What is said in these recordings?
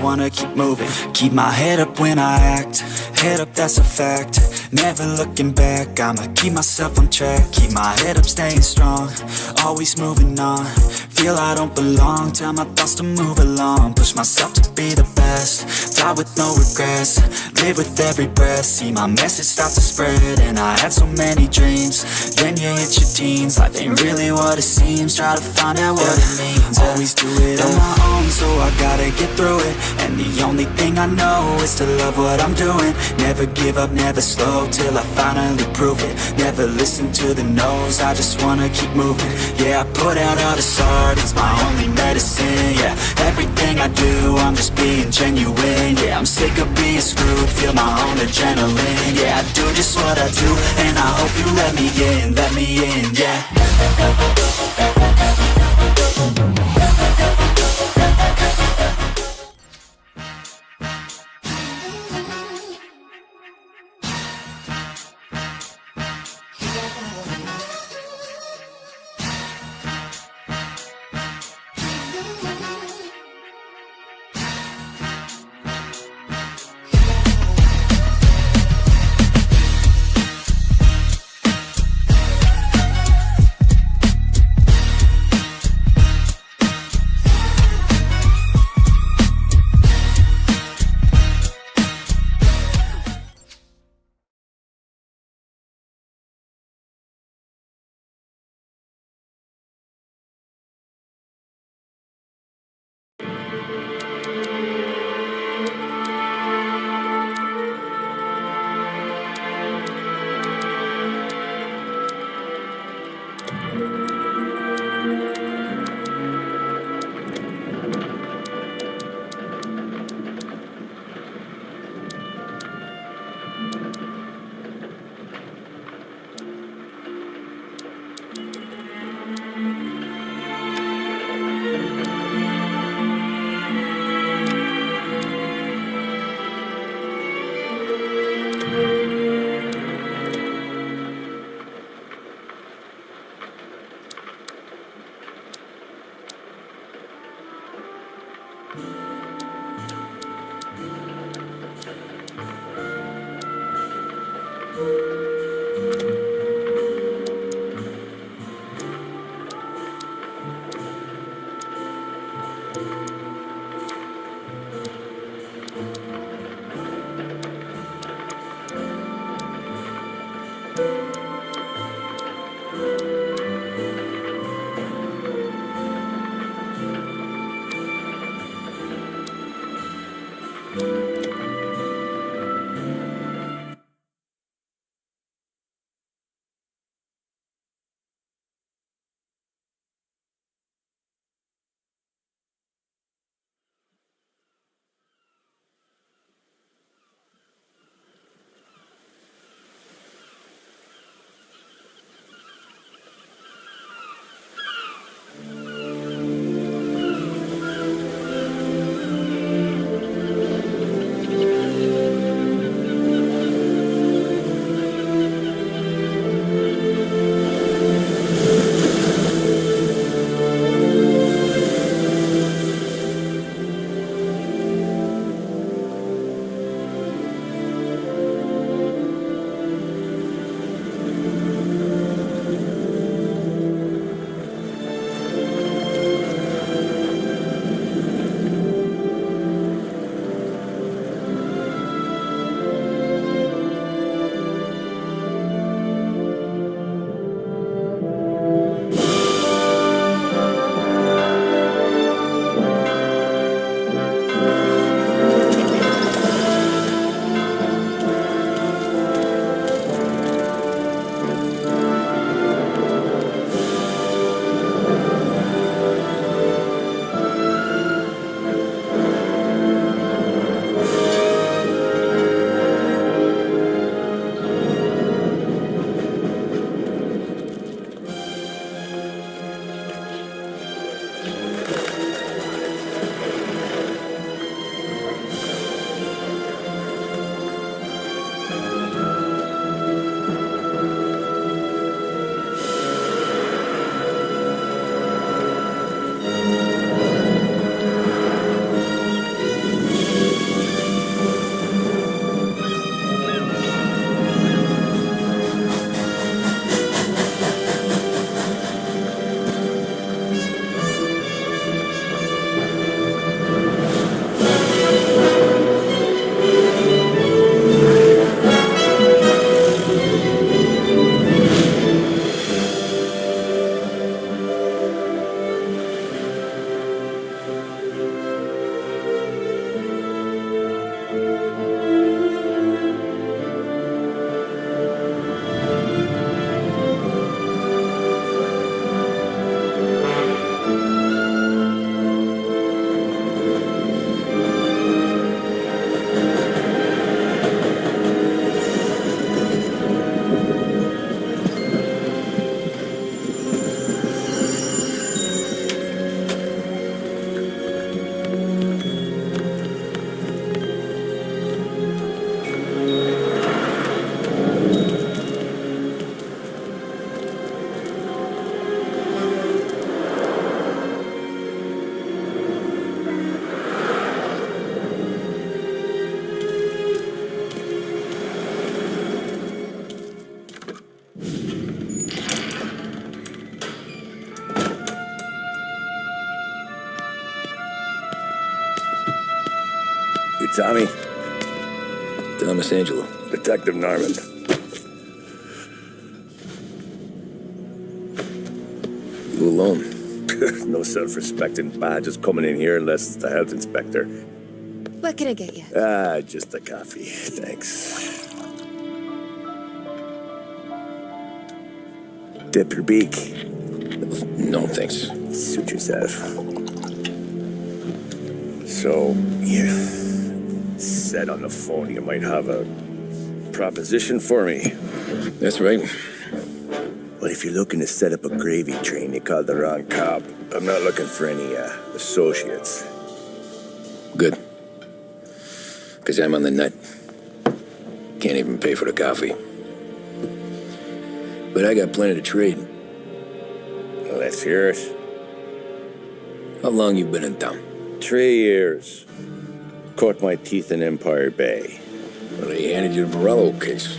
just wanna keep moving. Keep my head up when I act, head up, that's a fact. Never looking back, I'ma keep myself on track. Keep my head up, staying strong, always moving on. Feel I don't belong, tell my thoughts to move along. Push myself to be the best, die with no regrets. Live with every breath, see my message start to spread. And I had so many dreams, then you hit your teens. Life ain't really what it seems, try to find out what it means. Always do it on my own, so I gotta get through it. And the only thing I know is to love what I'm doing. Never give up, never slow, till I finally prove it. Never listen to the no's, I just wanna keep moving. Yeah, I put out all this art, it's my only medicine. Yeah, everything I do, I'm just being genuine. Yeah, I'm sick of being screwed, feel my own adrenaline. Yeah, I do just what I do, and I hope you let me in, yeah. Tommy. Thomas Angelo. Detective Norman. You alone? No self-respecting badges coming in here unless it's the health inspector. What can I get you? Just a coffee. Thanks. Dip your beak. No, thanks. Suit yourself. So, you said on the phone you might have a proposition for me. That's right. Well, if you're looking to set up a gravy train, you called the wrong cop. I'm not looking for any, associates. Good. Because I'm on the nut. Can't even pay for the coffee. But I got plenty to trade. Well, let's hear it. How long you been in town? 3 years. Caught my teeth in Empire Bay. Well, they handed you the Morello case.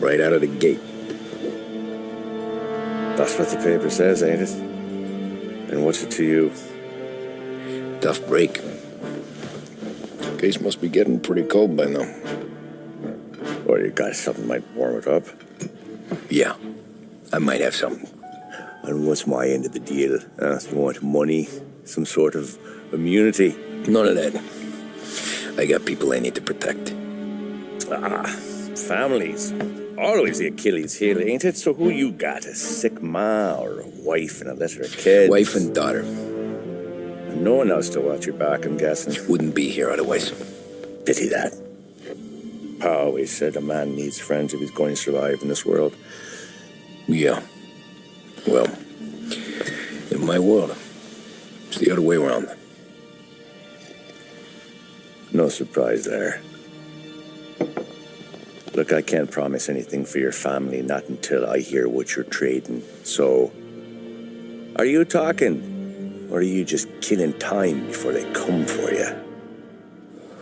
Right out of the gate. That's what the paper says, ain't it? And what's it to you? Tough break. Case must be getting pretty cold by now. Or you got something might warm it up? Yeah, I might have something. And what's my end of the deal? You want money? Some sort of immunity? None of that. I got people I need to protect. Families. Always the Achilles heel, ain't it? So who you got? A sick ma or a wife and a litter of kids? Wife and daughter. And no one else to watch your back, I'm guessing. Wouldn't be here otherwise. Pity that. Pa always said a man needs friends if he's going to survive in this world. Yeah. Well, in my world, it's the other way around. No surprise there. Look, I can't promise anything for your family, not until I hear what you're trading. So, are you talking? Or are you just killing time before they come for you?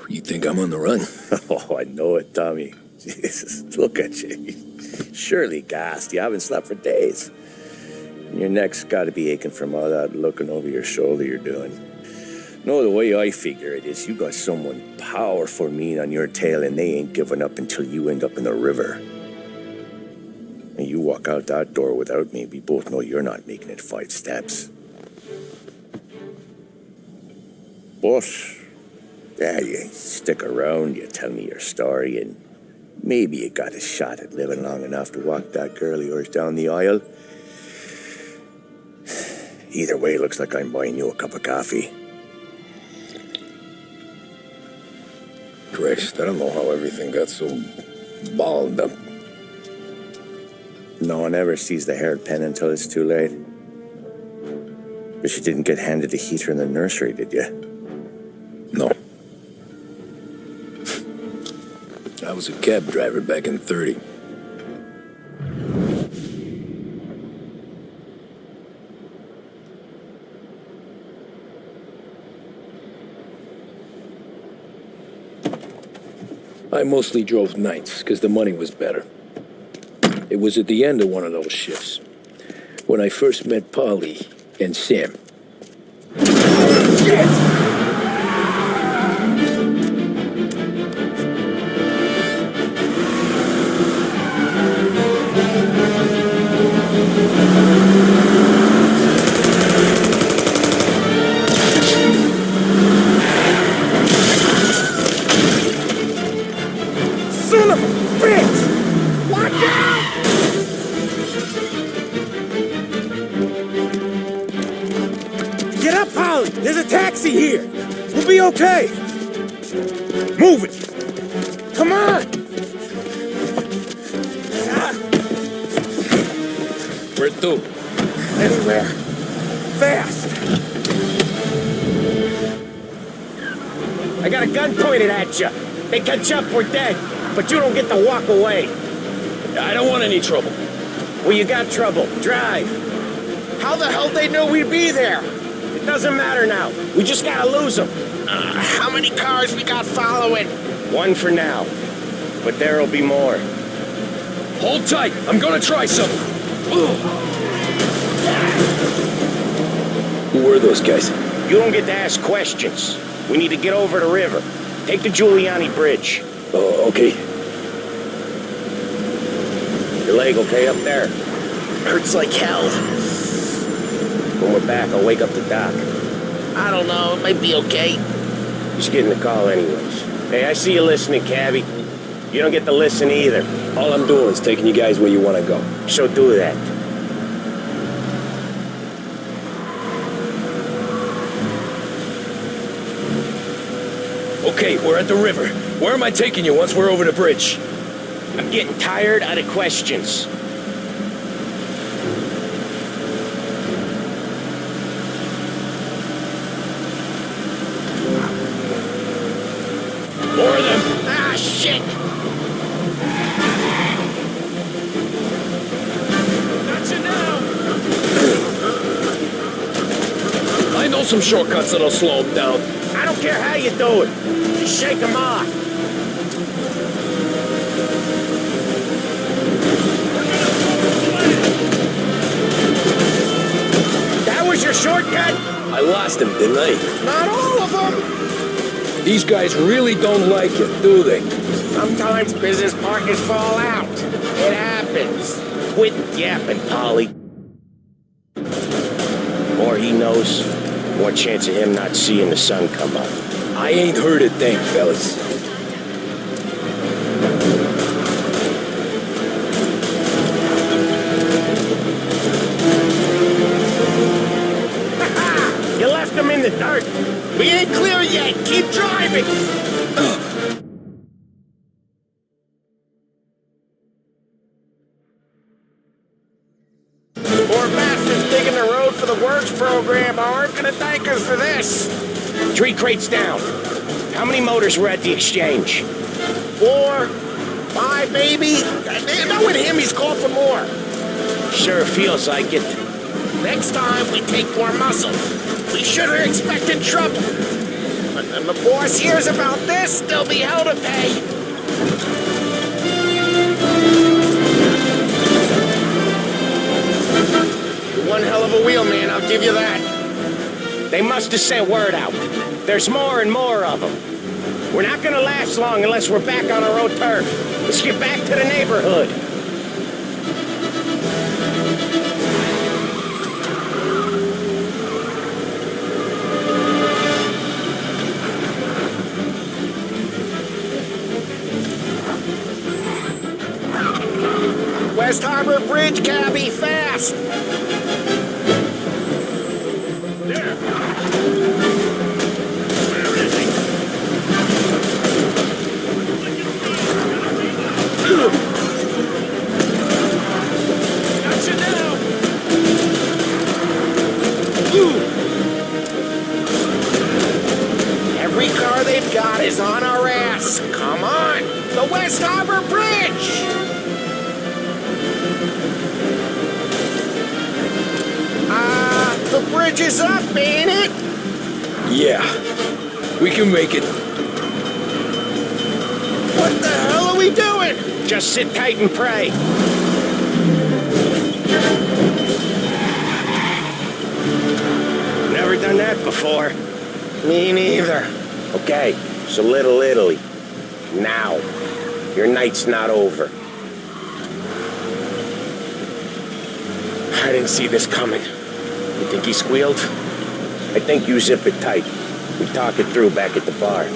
You think I'm on the run? Oh, I know it, Tommy. Jesus, look at you. Surely gassed. You haven't slept for days. And your neck's got to be aching from all that looking over your shoulder you're doing. No, the way I figure it is you got someone powerful mean on your tail and they ain't giving up until you end up in the river. And you walk out that door without me, we both know you're not making it 5 steps. But, yeah, you stick around, you tell me your story, and maybe you got a shot at living long enough to walk that girl of yours down the aisle. Either way, looks like I'm buying you a cup of coffee. Christ, I don't know how everything got so balled up. No one ever sees the hairpin until it's too late. But you didn't get handed a heater in the nursery, did you? No. I was a cab driver back in 30. I mostly drove nights, because the money was better. It was at the end of one of those shifts, when I first met Polly and Sam. Shit! Son of a bitch! Watch out! Get up, Polly! There's a taxi here! We'll be okay! Move it! Come on! Where to? Anywhere. Fast! I got a gun pointed at you. They catch up, we're dead. But you don't get to walk away. I don't want any trouble. Well, you got trouble. Drive. How the hell they know we'd be there? It doesn't matter now. We just gotta lose them. How many cars we got following? 1 for now. But there'll be more. Hold tight. I'm gonna try something. Who were those guys? You don't get to ask questions. We need to get over the river. Take the Giuliani Bridge. Oh, okay. Your leg okay up there? Hurts like hell. When we're back, I'll wake up the doc. I don't know, it might be okay. Just getting the call anyways. Hey, I see you listening, cabbie. You don't get to listen either. All I'm doing is taking you guys where you want to go. So do that. Okay, we're at the river. Where am I taking you once we're over the bridge? I'm getting tired of the questions. More of them. Ah, shit! Got you now. I know some shortcuts that'll slow them down. I don't care how you do it. Just shake them off. That was your shortcut? I lost him, didn't I? Not all of them. These guys really don't like it, do they? Sometimes business partners fall out. It happens. Quit yapping, Polly. More he knows, more chance of him not seeing the sun come up. I ain't heard a thing, fellas. You left him in the dirt. We ain't clear yet, keep driving! Poor bastards digging the road for the works program aren't gonna thank us for this. 3 crates down. How many motors were at the exchange? 4, 5 maybe? Knowing him, he's called for more. Sure feels like it. Next time, we take more muscle. We should have expected trouble. But when the boss hears about this, there'll be hell to pay. You're one hell of a wheelman, I'll give you that. They must have sent word out. There's more and more of them. We're not gonna last long unless we're back on our own turf. Let's get back to the neighborhood. West Harbor Bridge, cabbie, fast! Got you now. Every car they've got is on our ass. Come on! The West Harbor Bridge! The bridge is up, ain't it? Yeah, we can make it. What the hell are we doing? Just sit tight and pray. Never done that before. Me neither. Okay, so Little Italy. Now. Your night's not over. I didn't see this coming. You think he squealed? I think you zip it tight. We talk it through back at the bar.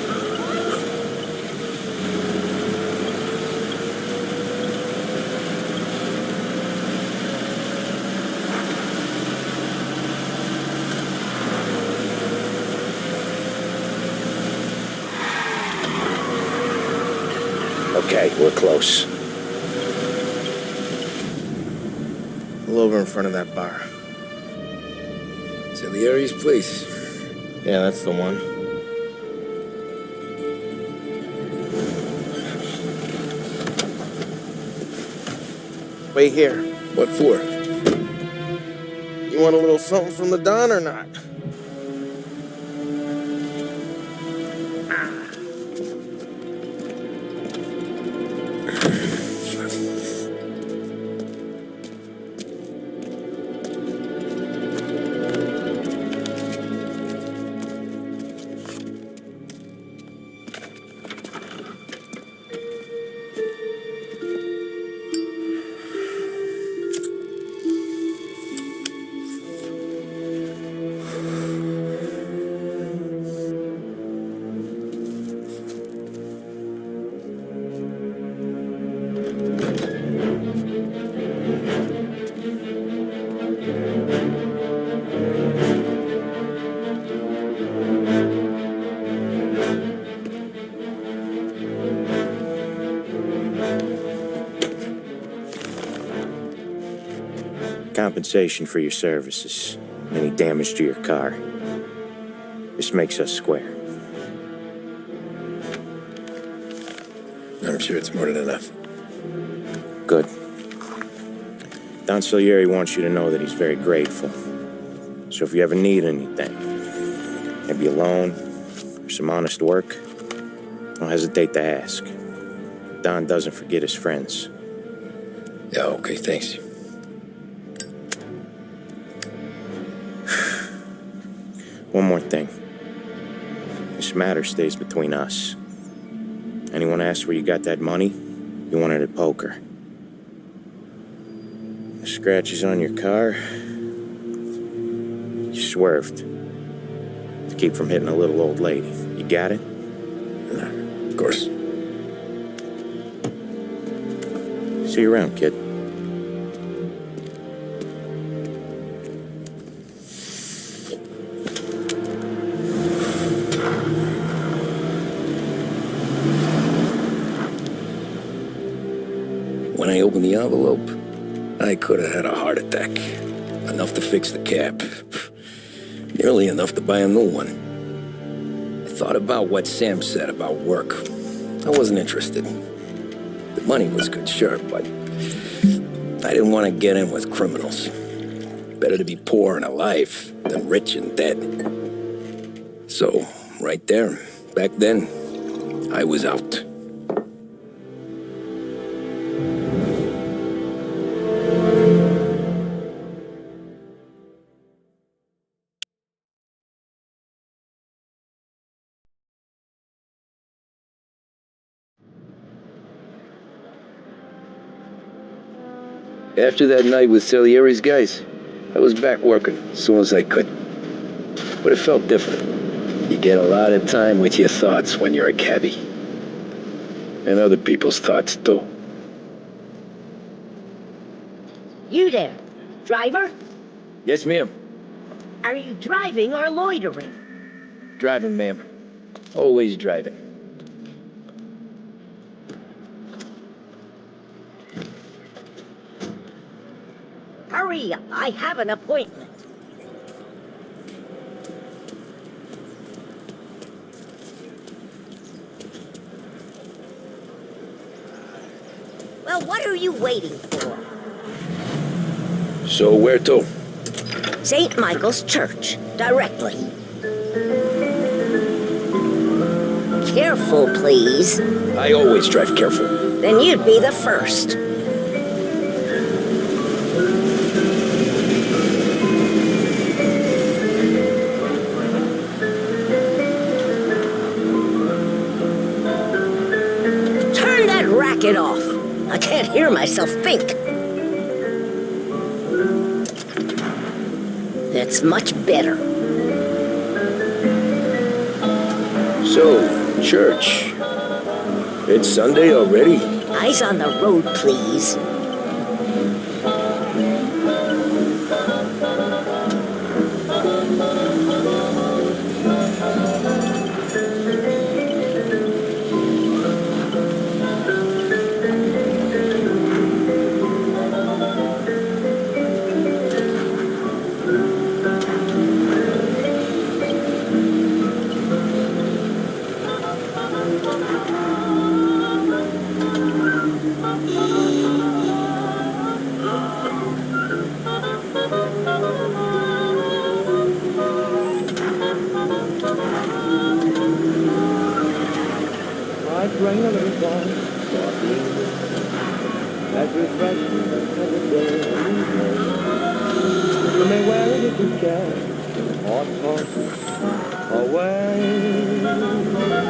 Okay, we're close. Pull over in front of that bar. Salieri's place. Yeah, that's the one. Wait here. What for? You want a little something from the Don or not? compensation for your services, any damage to your car. This makes us square. I'm sure it's more than enough. Good. Don Salieri wants you to know that he's very grateful. So if you ever need anything, maybe a loan or some honest work, don't hesitate to ask. Don doesn't forget his friends. Yeah, okay, thanks. One more thing. This matter stays between us. Anyone asks where you got that money, you won it at poker. The scratches on your car, you swerved to keep from hitting a little old lady. You got it? Of course. See you around, kid. When I opened the envelope, I could have had a heart attack. Enough to fix the cab. Nearly enough to buy a new one. I thought about what Sam said about work. I wasn't interested. The money was good, sure, but I didn't want to get in with criminals. Better to be poor and alive than rich and dead. So, right there, back then, I was out. After that night with Salieri's guys, I was back working as soon as I could. But it felt different. You get a lot of time with your thoughts when you're a cabbie. And other people's thoughts, too. You there, driver? Yes, ma'am. Are you driving or loitering? Driving, ma'am. Always driving. Hurry, I have an appointment. Well, what are you waiting for? So where to? St. Michael's Church, directly. Careful, please. I always drive careful. Then you'd be the first. Turn that racket off. I can't hear myself think. That's much better. So, church. It's Sunday already? Eyes on the road, please. Bring a little song for me as refreshing as a day. You may wear it if you can, or toss away.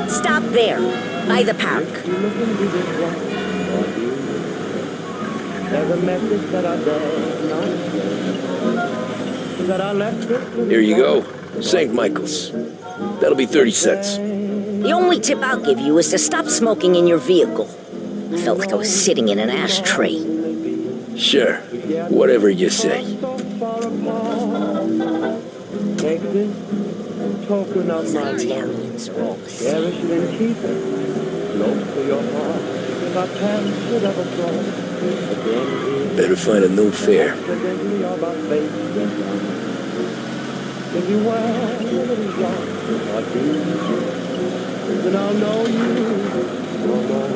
Stop there, by the park. You look into this one for you. There's a message that I dare not say, that I left it. Here you go. St. Michael's. That'll be 30 cents. The only tip I'll give you is to stop smoking in your vehicle. I felt like I was sitting in an ashtray. Sure. Whatever you say. Take this token of my love. Italians are all the same. Cherish it and keep it close to your heart. our chance should ever grow. Again, Better find a new fare. accidentally of our faith went down. If you were a little young or deep, then I'll know you no more.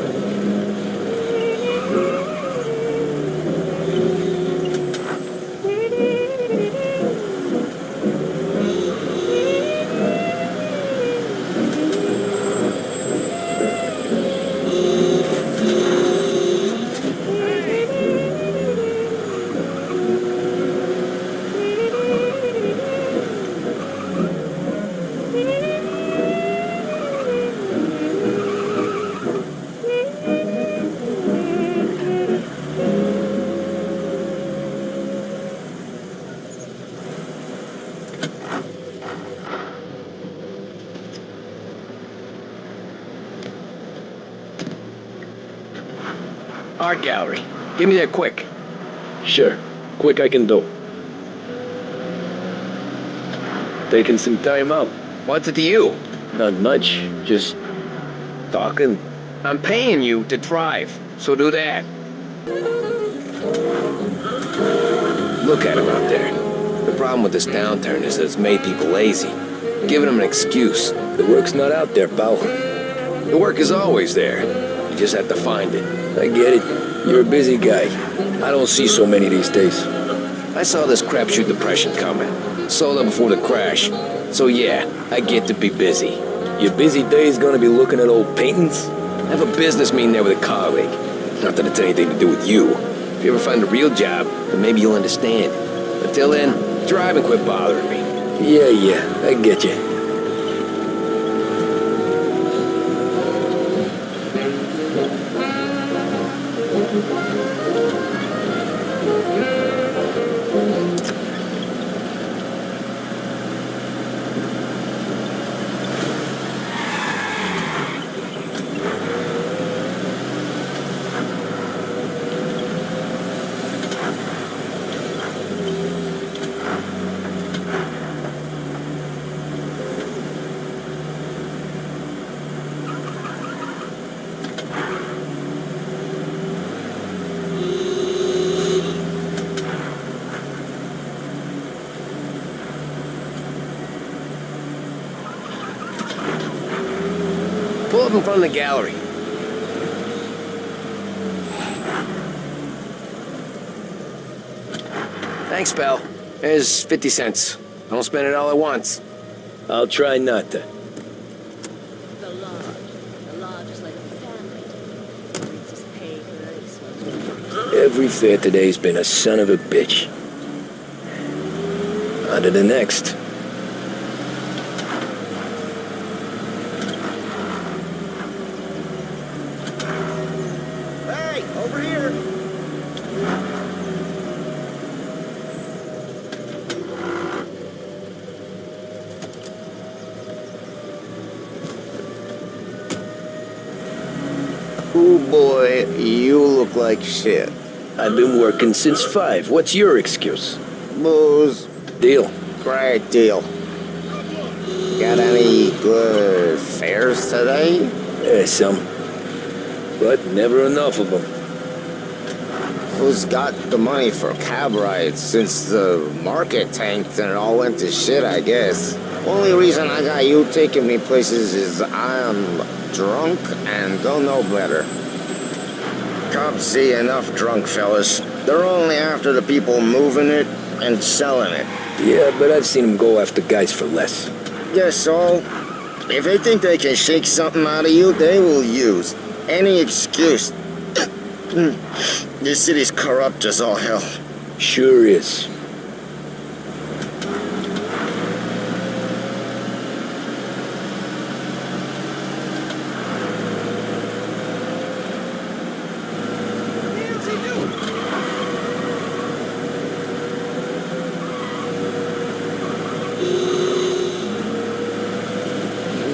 Art gallery. Give me that quick. Sure. Quick I can do. Taking some time out. What's it to you? Not much. Just talking. I'm paying you to drive, so do that. Look at him out there. The problem with this downturn is that it's made people lazy. Giving them an excuse. The work's not out there, pal. The work is always there. You just have to find it. I get it. You're a busy guy. I don't see so many these days. I saw this crapshoot depression coming. Sold up before the crash. So yeah, I get to be busy. Your busy day's gonna be looking at old paintings? I have a business meeting there with a colleague. Not that it's anything to do with you. If you ever find a real job, then maybe you'll understand. Until then, drive and quit bothering me. Yeah, I get you. Pull up in front of the gallery. Thanks, pal. There's 50 cents. Don't spend it all at once. I'll try not to. The lodge is like a family. It's just paid for Every fair today's been a son of a bitch. On to the next. Hey, over here. Ooh, boy, you look like shit. I've been working since 5. What's your excuse? Booze. Deal. Great deal. Got any good fares today? Some. But never enough of them. Who's got the money for cab rides since the market tanked and it all went to shit, I guess? Only reason I got you taking me places is I'm drunk and don't know better. Cops see enough drunk fellas. They're only after the people moving it and selling it. Yeah, but I've seen them go after guys for less. Yes, so if they think they can shake something out of you, they will use any excuse. This city's corrupt as all hell. Sure is.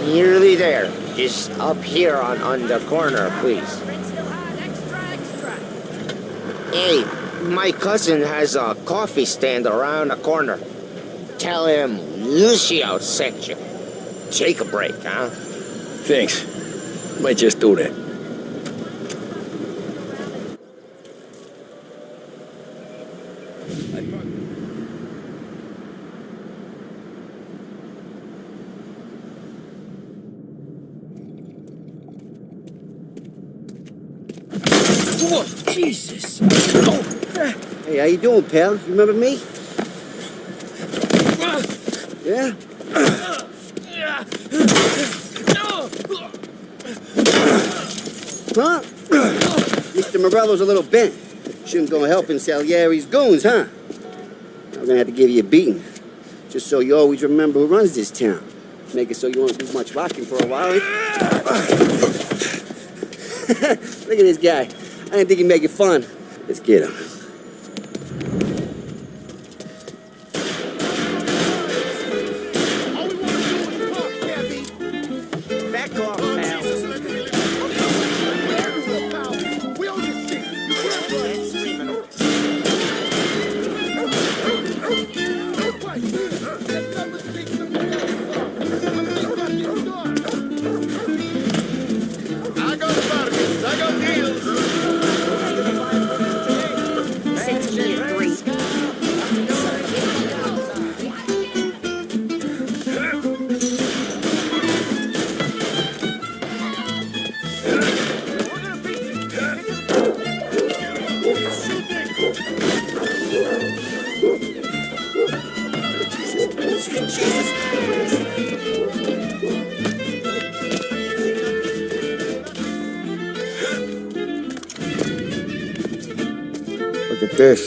Nearly there. Just up here on the corner, please. Hey, my cousin has a coffee stand around the corner. Tell him Lucio sent you. Take a break, huh? Thanks. Might just do that. Whoa, Jesus. Hey, how you doing, pal? You remember me? Yeah? Huh? Mr. Morello's a little bent. Shouldn't go helping Salieri's goons, huh? I'm gonna have to give you a beating. Just so you always remember who runs this town. Make it so you won't do much rocking for a while. Eh? Look at this guy. I didn't think he'd make it fun. Let's get him. Back off, pal. I got bargains, I got deals. Send to me at 3. Look at this.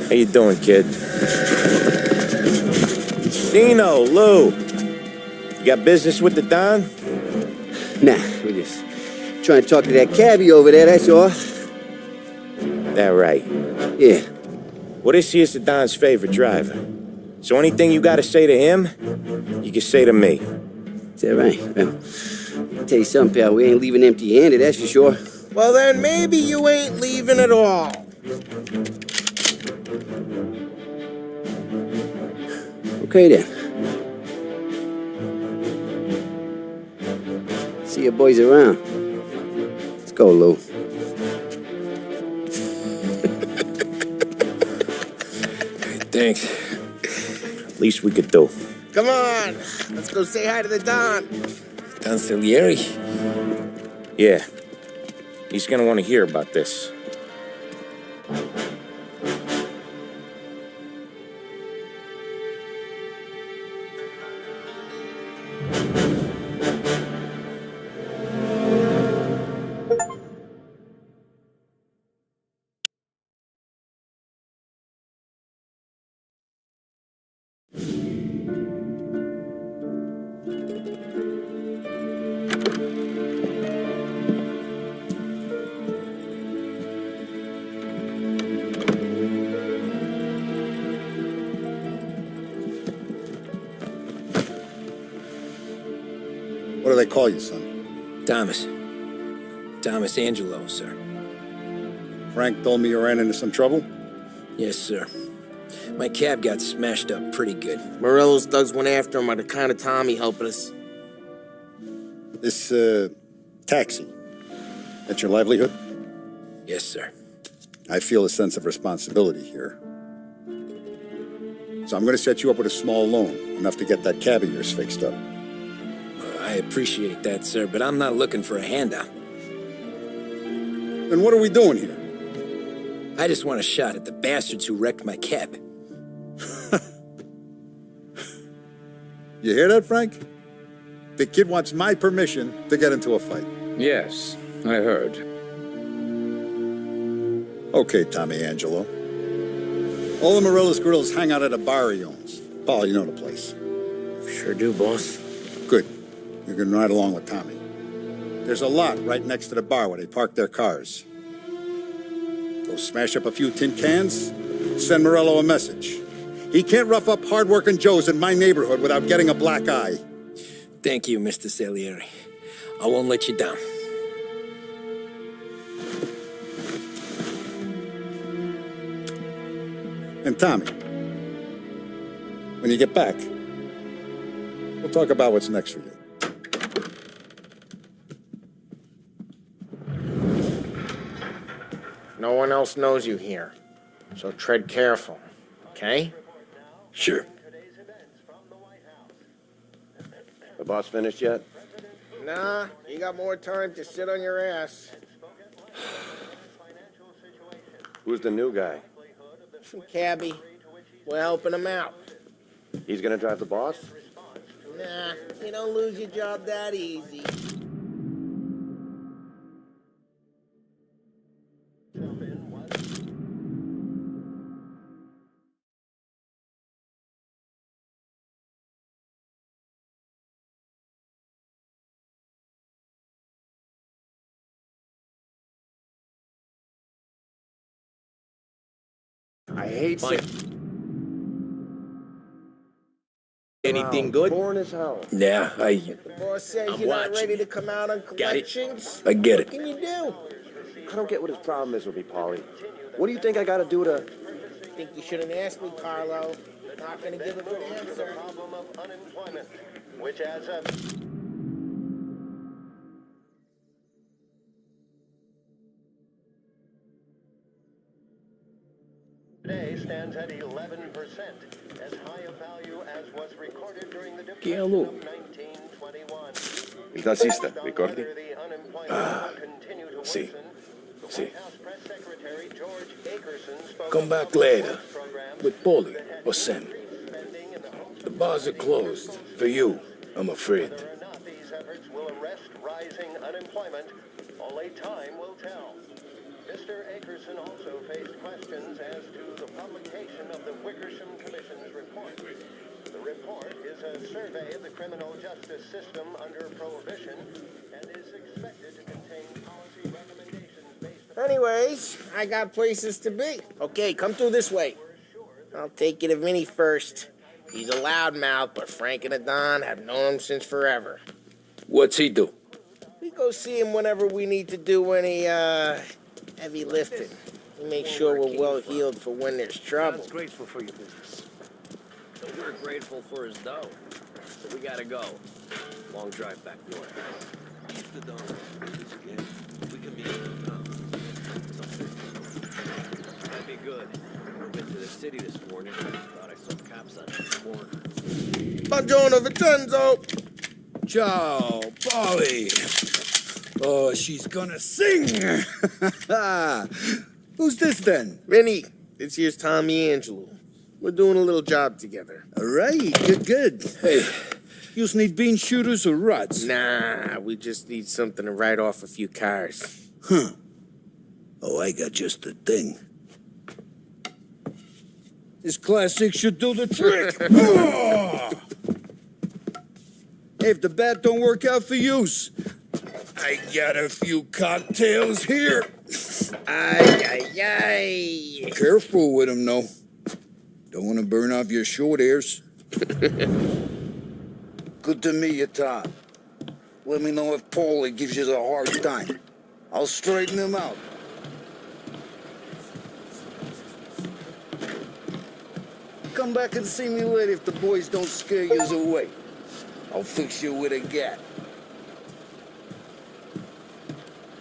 How you doing, kid? Dino, Lou. You got business with the Don? Nah, we're just trying to talk to that cabbie over there, that's all. That right. Yeah. Well, this here's the Don's favorite driver. So anything you gotta say to him, you can say to me. Is that right? Well, I'll tell you something, pal. We ain't leaving empty-handed, that's for sure. Well, then maybe you ain't leaving at all. Okay, then. See you boys around. Let's go, Lou. Thanks. Least we could do. Come on, let's go say hi to the Don. Don Salieri? Yeah. He's gonna want to hear about this. What do they call you, son? Thomas. Thomas Angelo, sir. Frank told me you ran into some trouble? Yes, sir. My cab got smashed up pretty good. Morello's thugs went after him on account of Tommy helping us. This, taxi, that's your livelihood? Yes, sir. I feel a sense of responsibility here. So I'm gonna set you up with a small loan, enough to get that cab of yours fixed up. I appreciate that, sir, but I'm not looking for a handout. Then what are we doing here? I just want a shot at the bastards who wrecked my cab. You hear that, Frank? The kid wants my permission to get into a fight. Yes, I heard. Okay, Tommy Angelo. All the Morello's girls hang out at a bar he owns. Paul, you know the place. Sure do, boss. Good. You can ride along with Tommy. There's a lot right next to the bar where they park their cars. Go smash up a few tin cans, send Morello a message. He can't rough up hard-working Joes in my neighborhood without getting a black eye. Thank you, Mr. Salieri. I won't let you down. And Tommy, when you get back, we'll talk about what's next for you. No one else knows you here, so tread careful, okay? Sure. The boss finished yet? Nah, you got more time to sit on your ass. Who's the new guy? Some cabbie. We're helping him out. He's gonna drive the boss? Nah, you don't lose your job that easy. I hate Anything good? Boring as hell. Yeah, The boss says I'm you're not watching ready you. to come out on collections. I get it. What can you do? I don't get what his problem is with me, Paulie. What do you think I gotta do to... Think you shouldn't ask me, Carlo. Not gonna give a good answer. Problem of unemployment, which as of today stands at 11%, as high a value as was recorded during the depression of 1921. Il tassista, ricordi? Whether the unemployment will continue to Sì. worsen, the Sì. White House Press Secretary George Akerson spoke Come about back later. programs With Polly or Sam. spending in the hopes The bars are closed. For you, I'm afraid. whether or not these efforts will arrest rising unemployment, only time will tell. Mr. Akerson also faced questions as to the publication of the Wickersham Commission's report. The report is a survey of the criminal justice system under prohibition and is expected to contain policy recommendations based on... Anyways, I got places to be. Okay, come through this way. I'll take you to Vinny first. He's a loudmouth, but Frank and the Don have known him since forever. What's he do? We go see him whenever we need to do any, heavy lifting. We make sure we're well healed for when there's trouble. Grateful for your business. So we're grateful for his dough. So we gotta go. Long drive back north. If the Don wants to do this again, we can meet him now. That'd be good. I've been to the city this morning. Thought I saw cops on the corner. Buongiorno, Vincenzo! Ciao, Polly. Oh, she's gonna sing. Who's this then? Vinny, this here's Tommy Angelo. We're doing a little job together. All right, good. Hey, you need bean shooters or rods? Nah, we just need something to write off a few cars. Huh. Oh, I got just the thing. This classic should do the trick. Oh! Hey, if the bat don't work out for use, I got a few cocktails here. Ay. Careful with them, though. Don't want to burn off your short hairs. Good to meet you, Tom. Let me know if Paulie gives you a hard time. I'll straighten him out. Come back and see me later if the boys don't scare you away. I'll fix you with a gat.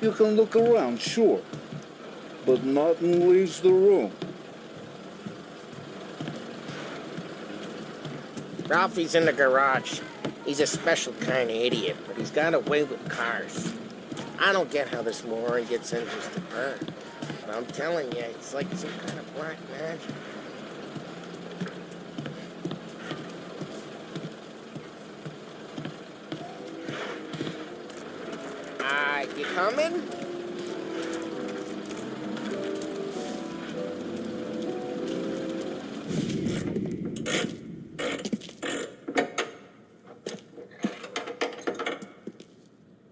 You can look around, sure, but nothing leaves the room. Ralphie's in the garage. He's a special kind of idiot, but he's got a way with cars. I don't get how this moron gets engines to burn. But I'm telling you, it's like some kind of black magic. You coming?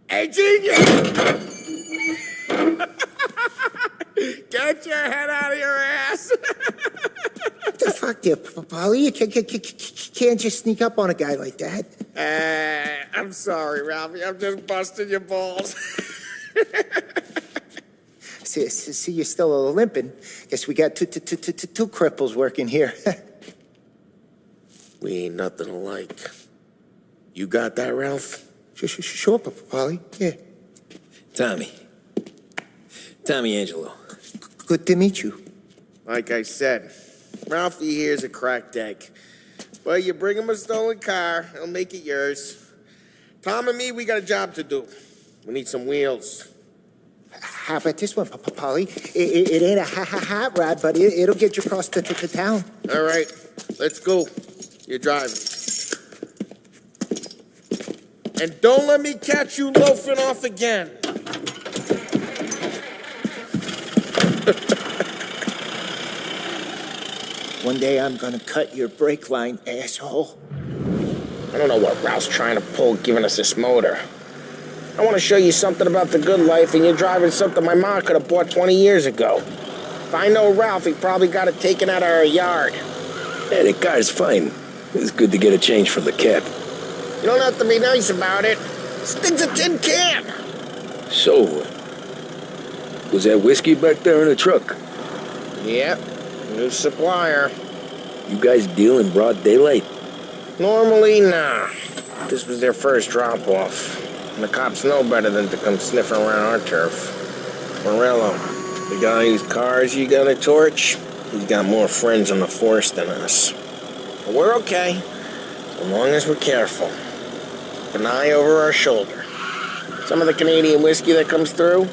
Hey, Junior! Get your head out of your ass! What the fuck there, Polly? You can't just sneak up on a guy like that. I'm sorry, Ralphie. I'm just busting your balls. See, you're still limping. Guess we got two cripples working here. We ain't nothing alike. You got that, Ralph? Sure, Polly. Yeah. Tommy Angelo. Good to meet you. Like I said, Ralphie here's a cracked egg. But you bring him a stolen car, he'll make it yours. Tom and me, we got a job to do. We need some wheels. How about this one, Polly? It ain't a hot rod, but it'll get you across to town. All right, let's go. You're driving. And don't let me catch you loafing off again. One day I'm gonna cut your brake line, asshole. I don't know what Ralph's trying to pull giving us this motor. I want to show you something about the good life, and you're driving something my mom could have bought 20 years ago. If I know Ralph, he probably got it taken out of our yard. Yeah, the car's fine. It's good to get a change from the cab. You don't have to be nice about it. This thing's a tin can. So, was that whiskey back there in the truck? Yep, new supplier. You guys deal in broad daylight? Normally, nah. This was their first drop-off. And the cops know better than to come sniffing around our turf. Morello, the guy whose cars you got a torch, he's got more friends on the force than us. But we're okay, as long as we're careful. Keep an eye over our shoulder. Some of the Canadian whiskey that comes through,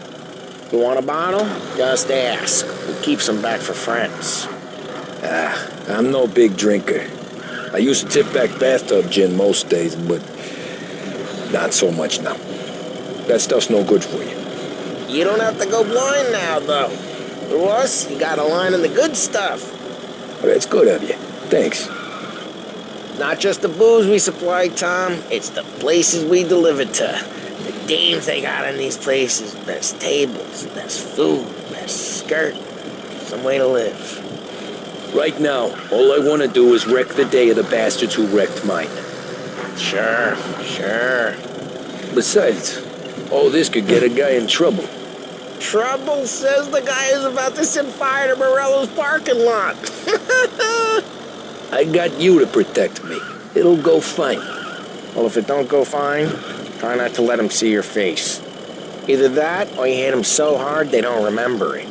you want a bottle? Just ask. We keep some back for friends. I'm no big drinker. I used to tip back bathtub gin most days, but not so much now. That stuff's no good for you. You don't have to go blind now, though. For us, you got a line in the good stuff. Well, that's good of you. Thanks. Not just the booze we supply, Tom. It's the places we deliver to. The dames they got in these places. Best tables, best food, best skirt. Some way to live. Right now, all I want to do is wreck the day of the bastards who wrecked mine. Sure. Besides, all this could get a guy in trouble. Trouble says the guy is about to set fire to Morello's parking lot. I got you to protect me. It'll go fine. Well, if it don't go fine, try not to let him see your face. Either that, or you hit him so hard they don't remember it.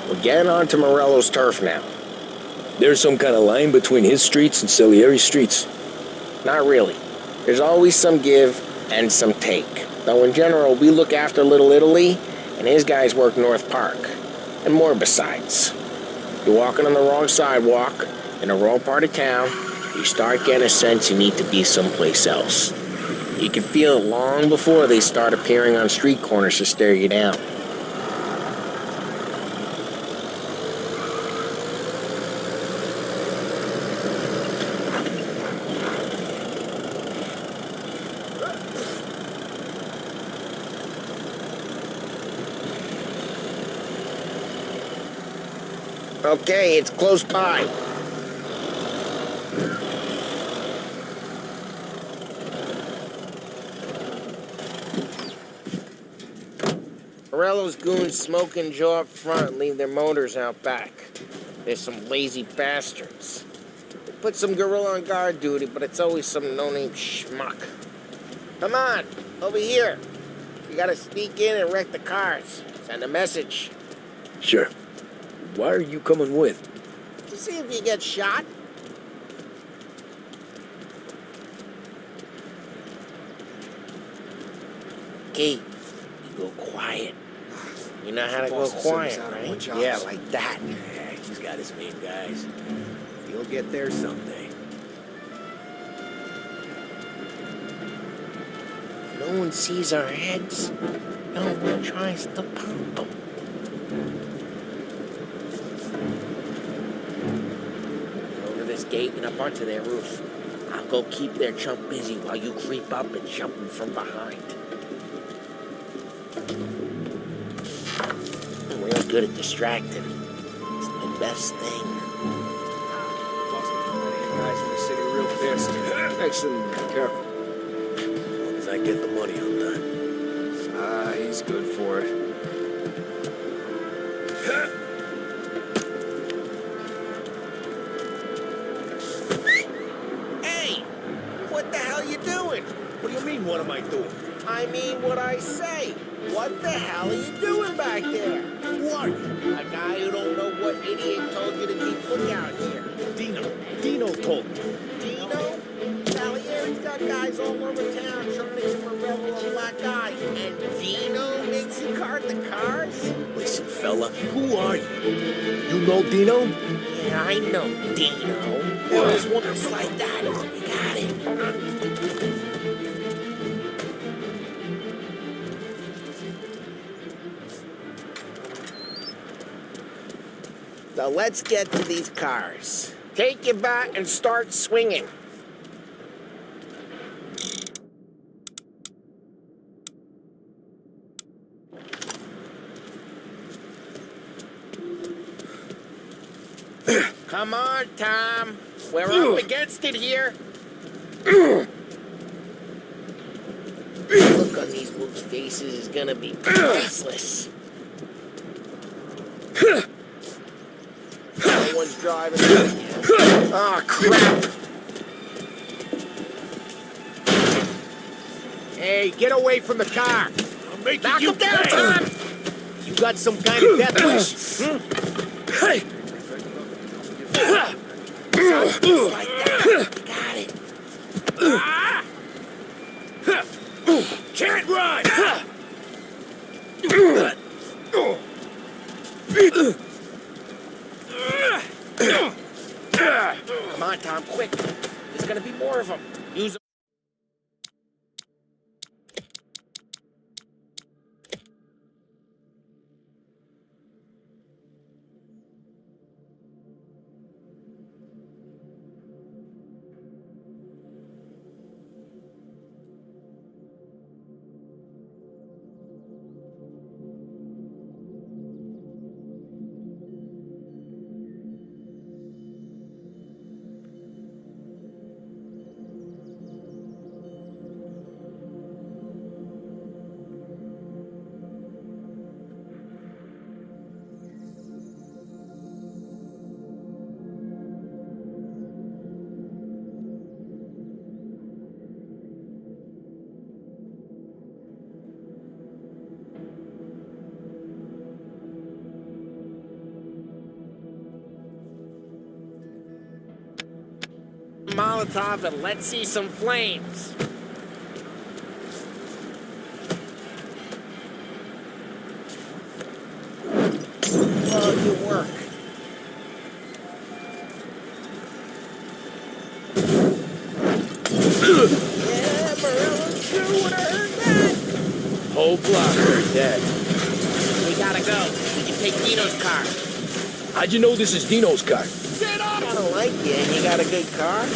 We're getting onto Morello's turf now. There's some kind of line between his streets and Salieri's streets. Not really. There's always some give and some take. Though in general, we look after Little Italy, and his guys work North Park. And more besides. You're walking on the wrong sidewalk, in the wrong part of town, you start getting a sense you need to be someplace else. You can feel it long before they start appearing on street corners to stare you down. Okay, it's close by. Morello's goons smoke and jaw up front and leave their motors out back. They're some lazy bastards. They put some gorilla on guard duty, but it's always some no-name schmuck. Come on, over here. You gotta sneak in and wreck the cars. Send a message. Sure. Why are you coming with? To see if you get shot. Okay, you go quiet. You know how to go quiet, right? Yeah, like that. Yeah, he's got his main guys. You'll get there someday. No one sees our heads. No one tries to pump them. Over this gate and up onto their roof. I'll go keep their chump busy while you creep up and jump him from behind. I'm real good at distracting. It's the best thing. Guys in the city real fast. Excellent. Be careful. As long as I get the money, I'm done. He's good for it. Hey! What the hell you doing? What do you mean, what am I doing? I mean what I say. What the hell are you doing back there? What? A guy who don't know what idiot told you to keep lookout here. Dino told me. Dino? Salieri's got guys all over town trying to give Morello a black eye. And Dino makes you card the cars? Listen, fella, who are you? You know Dino? Yeah, I know Dino. There's one just like that. You got it. So let's get to these cars. Take your bat and start swinging. Come on, Tom. We're up against it here. The look on these wolves' faces is gonna be priceless. No one's driving. Oh, crap. Hey, get away from the car. I'm making Knock you him down, pay. Tom. You got some kind of death wish. Hey! Just like that. You got it. Can't run! Come on, Tom, quick. There's gonna be more of them. Use them. Molotov and let's see some flames. Oh, you work. Yeah, Morello's true would have heard that. Whole block are dead. We gotta go. We can take Dino's car. How'd you know this is Dino's car? I don't like you and you got a good car.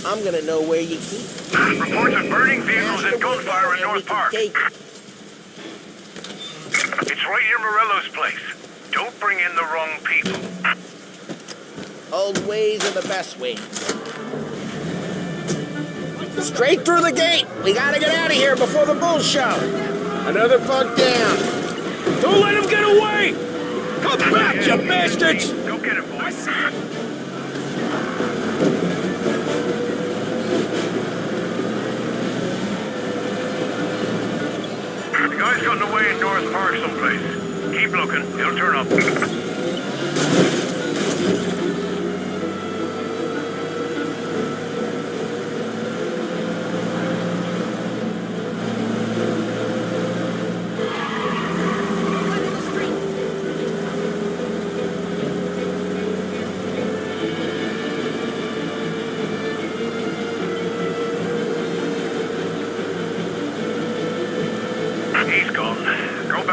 I'm gonna know where you keep it. Reports of burning vehicles and gunfire in North Park. Take it. It's right near Morello's place. Don't bring in the wrong people. Old ways are the best ways. Straight through the gate. We gotta get out of here before the bulls show. Another bug down. Don't let him get away! Come back, you bastards! Go get him, boys. The guy's gotten away in North Park someplace. Keep looking. He'll turn up.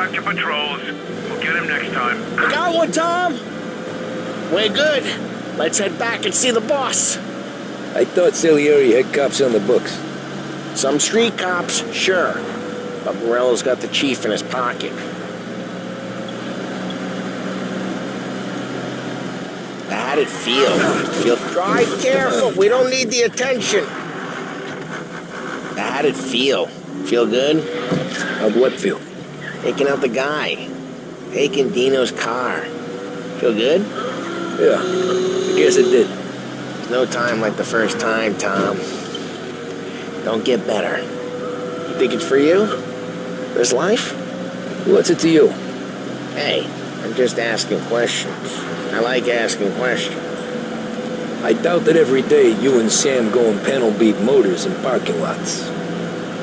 back to patrols. We'll get him next time. I got one, Tom. We're good. Let's head back and see the boss. I thought Salieri had cops on the books. Some street cops, sure. But Morello's got the chief in his pocket. How'd it feel? Drive careful. We don't need the attention. How'd it feel? Feel good? How'd what feel? Taking out the guy. Taking Dino's car. Feel good? Yeah, I guess it did. There's no time like the first time, Tom. Don't get better. You think it's for you? This life? What's it to you? Hey, I'm just asking questions. I like asking questions. I doubt that every day you and Sam go and panel beat motors in parking lots.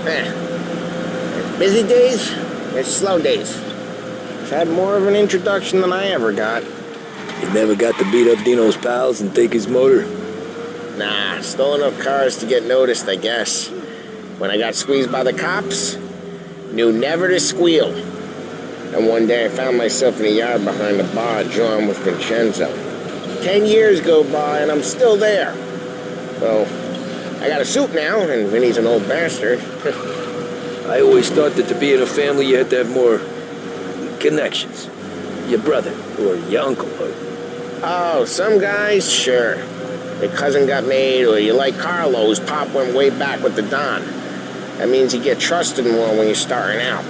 There's busy days, there's slow days. I've had more of an introduction than I ever got. You never got to beat up Dino's pals and take his motor? Nah, stole enough cars to get noticed, I guess. When I got squeezed by the cops, knew never to squeal. And one day I found myself in a yard behind a bar drawn with Vincenzo. 10 years go by and I'm still there. So, I got a suit now, and Vinny's an old bastard. I always thought that to be in a family you had to have more connections. Your brother, or your uncle, or... Oh, some guys, sure. Your cousin got made, or you like Carlos, Pop went way back with the Don. That means you get trusted more when you're starting out.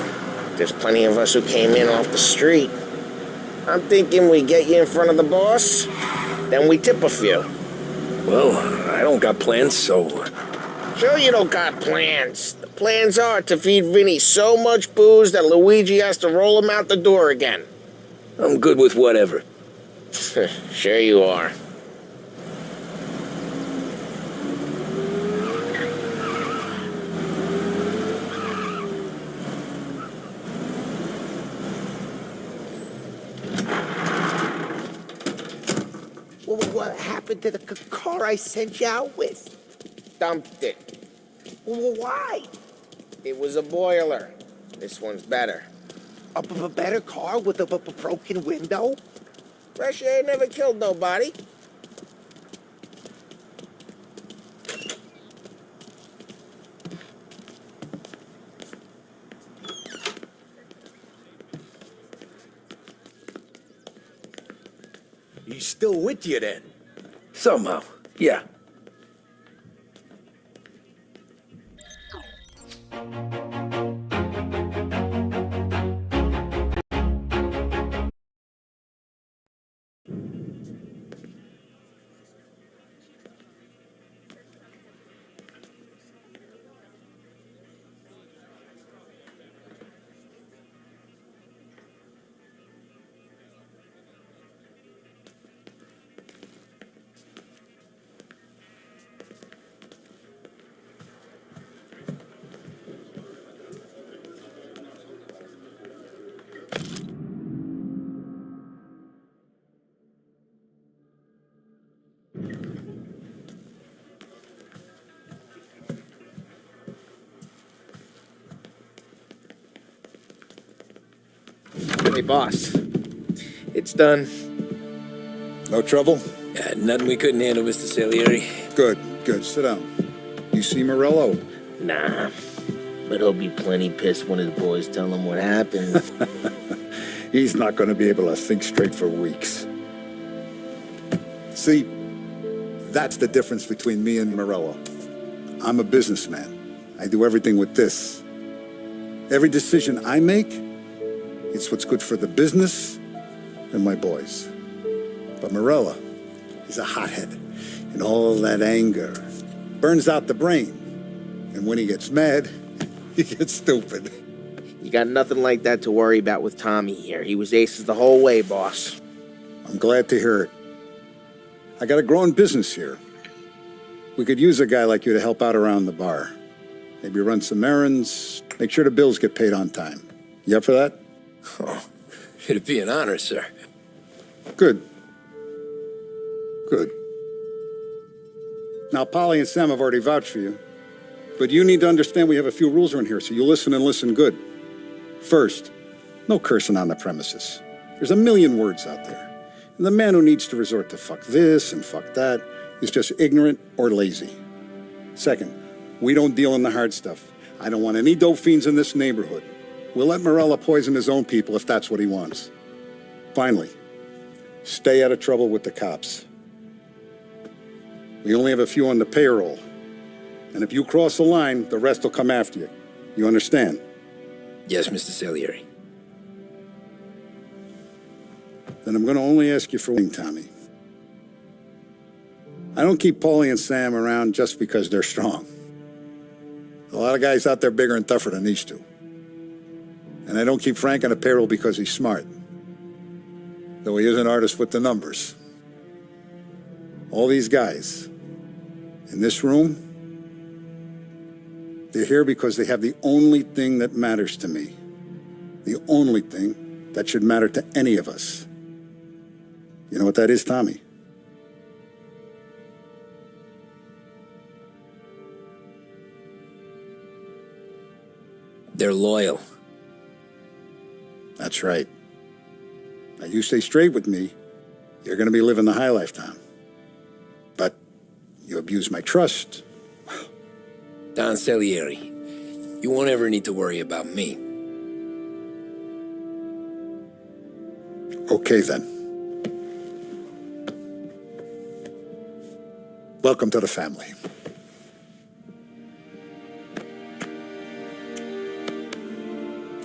There's plenty of us who came in off the street. I'm thinking we get you in front of the boss, then we tip a few. Well, I don't got plans, so... Sure you don't got plans. The plans are to feed Vinny so much booze that Luigi has to roll him out the door again. I'm good with whatever. Sure you are. What happened to the car I sent you out with? Dumped it. Why? It was a boiler. This one's better. A better car with a broken window? Fresh air never killed nobody. He's still with you then? Somehow, yeah. Hey, boss. It's done. No trouble? Nothing we couldn't handle, Mr. Salieri. Good, good. Sit down. You see Morello? Nah. But he'll be plenty pissed when his boys tell him what happened. He's not going to be able to think straight for weeks. See, that's the difference between me and Morello. I'm a businessman. I do everything with this. Every decision I make, it's what's good for the business and my boys. But Morello is a hothead, and all that anger burns out the brain. And when he gets mad, he gets stupid. You got nothing like that to worry about with Tommy here. He was aces the whole way, boss. I'm glad to hear it. I got a growing business here. We could use a guy like you to help out around the bar. Maybe run some errands, make sure the bills get paid on time. You up for that? Oh, it'd be an honor, sir. Good. Good. Now, Polly and Sam have already vouched for you. But you need to understand we have a few rules around here, so you listen and listen good. First, No cursing on the premises. There's a million words out there. And the man who needs to resort to fuck this and fuck that is just ignorant or lazy. Second, we don't deal in the hard stuff. I don't want any dope fiends in this neighborhood. We'll let Morella poison his own people if that's what he wants. Finally, stay out of trouble with the cops. We only have a few on the payroll. And if you cross the line, the rest will come after you. You understand? Yes, Mr. Salieri. Then I'm going to only ask you for one thing, Tommy. I don't keep Paulie and Sam around just because they're strong. A lot of guys out there bigger and tougher than these two. And I don't keep Frank on the payroll because he's smart. Though he is an artist with the numbers. All these guys in this room, they're here because they have the only thing that matters to me. The only thing that should matter to any of us. You know what that is, Tommy? They're loyal. That's right. Now you stay straight with me, you're going to be living the high life, Tom. But you abuse my trust. Don Salieri, you won't ever need to worry about me. Okay, then. Welcome to the family.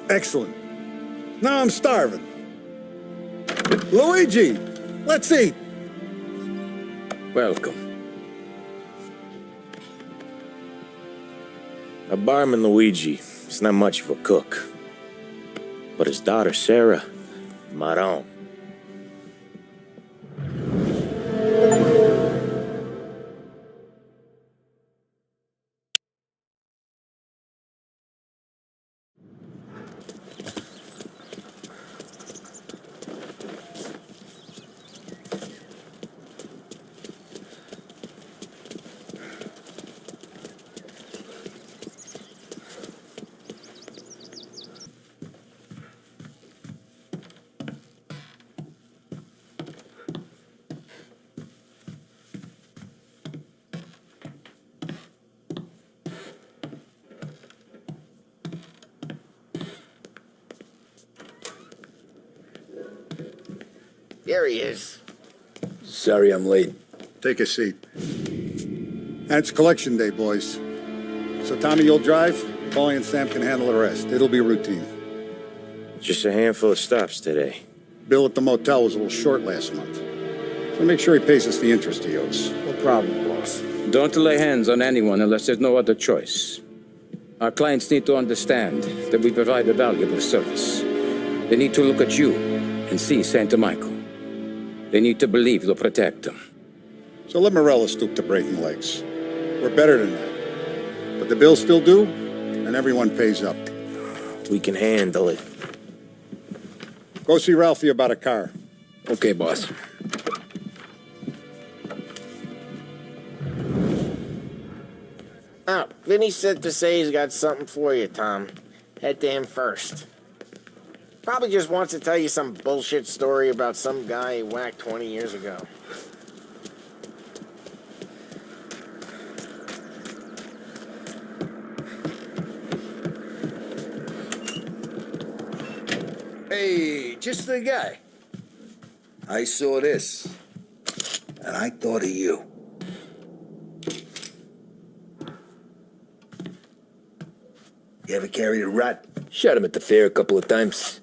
Excellent. Now I'm starving. Luigi, let's eat. Welcome. A barman Luigi is not much of a cook. But his daughter Sarah, Maron. There he is. Sorry I'm late. Take a seat. And it's collection day, boys. So Tommy, you'll drive. Paulie and Sam can handle the rest. It'll be routine. Just a handful of stops today. Bill at the motel was a little short last month. So make sure he pays us the interest he owes. No problem, boss. Don't lay hands on anyone unless there's no other choice. Our clients need to understand that we provide a valuable service. They need to look at you and see Santa Michael. They need to believe you'll protect them. So let Morella stoop to breaking legs. We're better than that. But the bills still due, and everyone pays up. We can handle it. Go see Ralphie about a car. Okay, boss. Oh, Vinny said to say he's got something for you, Tom. Head to him first. Probably just wants to tell you some bullshit story about some guy he whacked 20 years ago. Hey, just the guy. I saw this, and I thought of you. You ever carried a rat? Shot him at the fair a couple of times.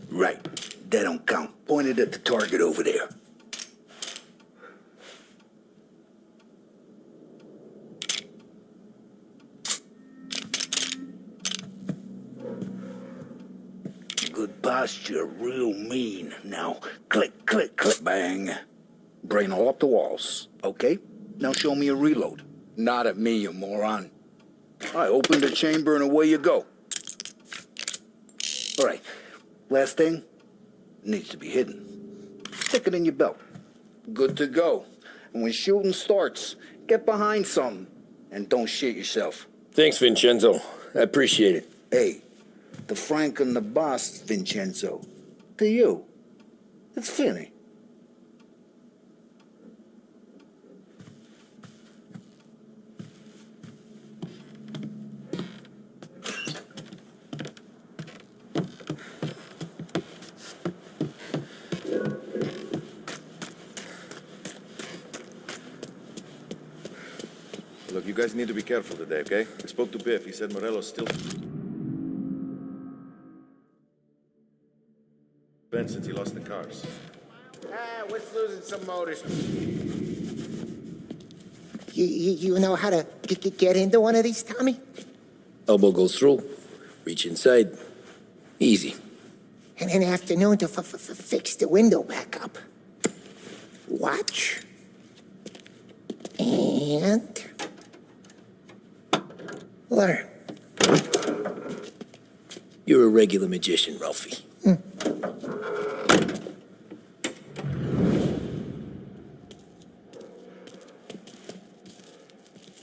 Right. That don't count. Pointed at the target over there. Good posture, real mean. Now, click, click, click, bang. Brain all up the walls, okay? Now show me a reload. Not at me, you moron. I opened the chamber and away you go. All right, last thing, needs to be hidden. Stick it in your belt. Good to go. And when shooting starts, get behind something and don't shit yourself. Thanks, Vincenzo. I appreciate it. Hey, The Frank and the boss, Vincenzo. To you. It's funny. Look, you guys need to be careful today, okay? I spoke to Biff. He said Morello's still... been since he lost the cars. What's losing some motors? You know how to get into one of these, Tommy? Elbow goes through. Reach inside. Easy. And an afternoon to fix the window back up. Watch. And... learn. You're a regular magician, Ralphie.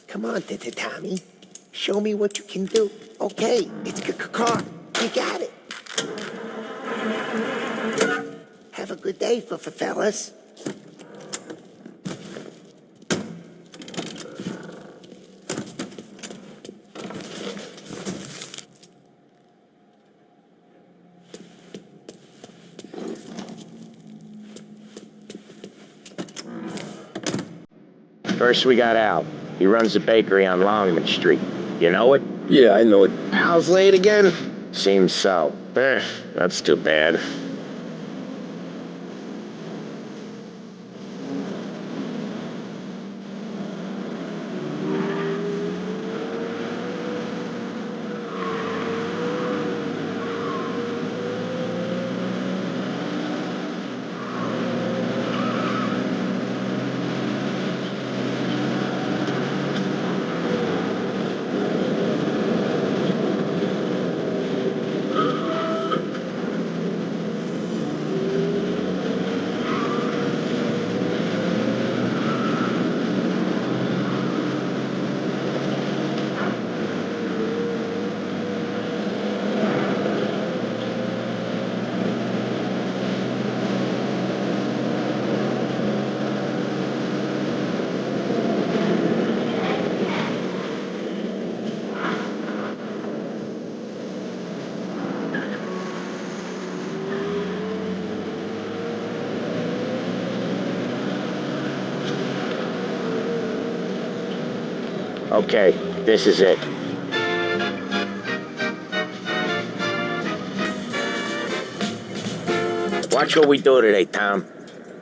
Come on, Tommy. Show me what you can do. Okay, it's car. You got it. Have a good day, fellas. First we got Al. He runs a bakery on Longman Street. You know it? Yeah, I know it. Al's late again? Seems so. That's too bad. Okay, this is it. Watch what we do today, Tom.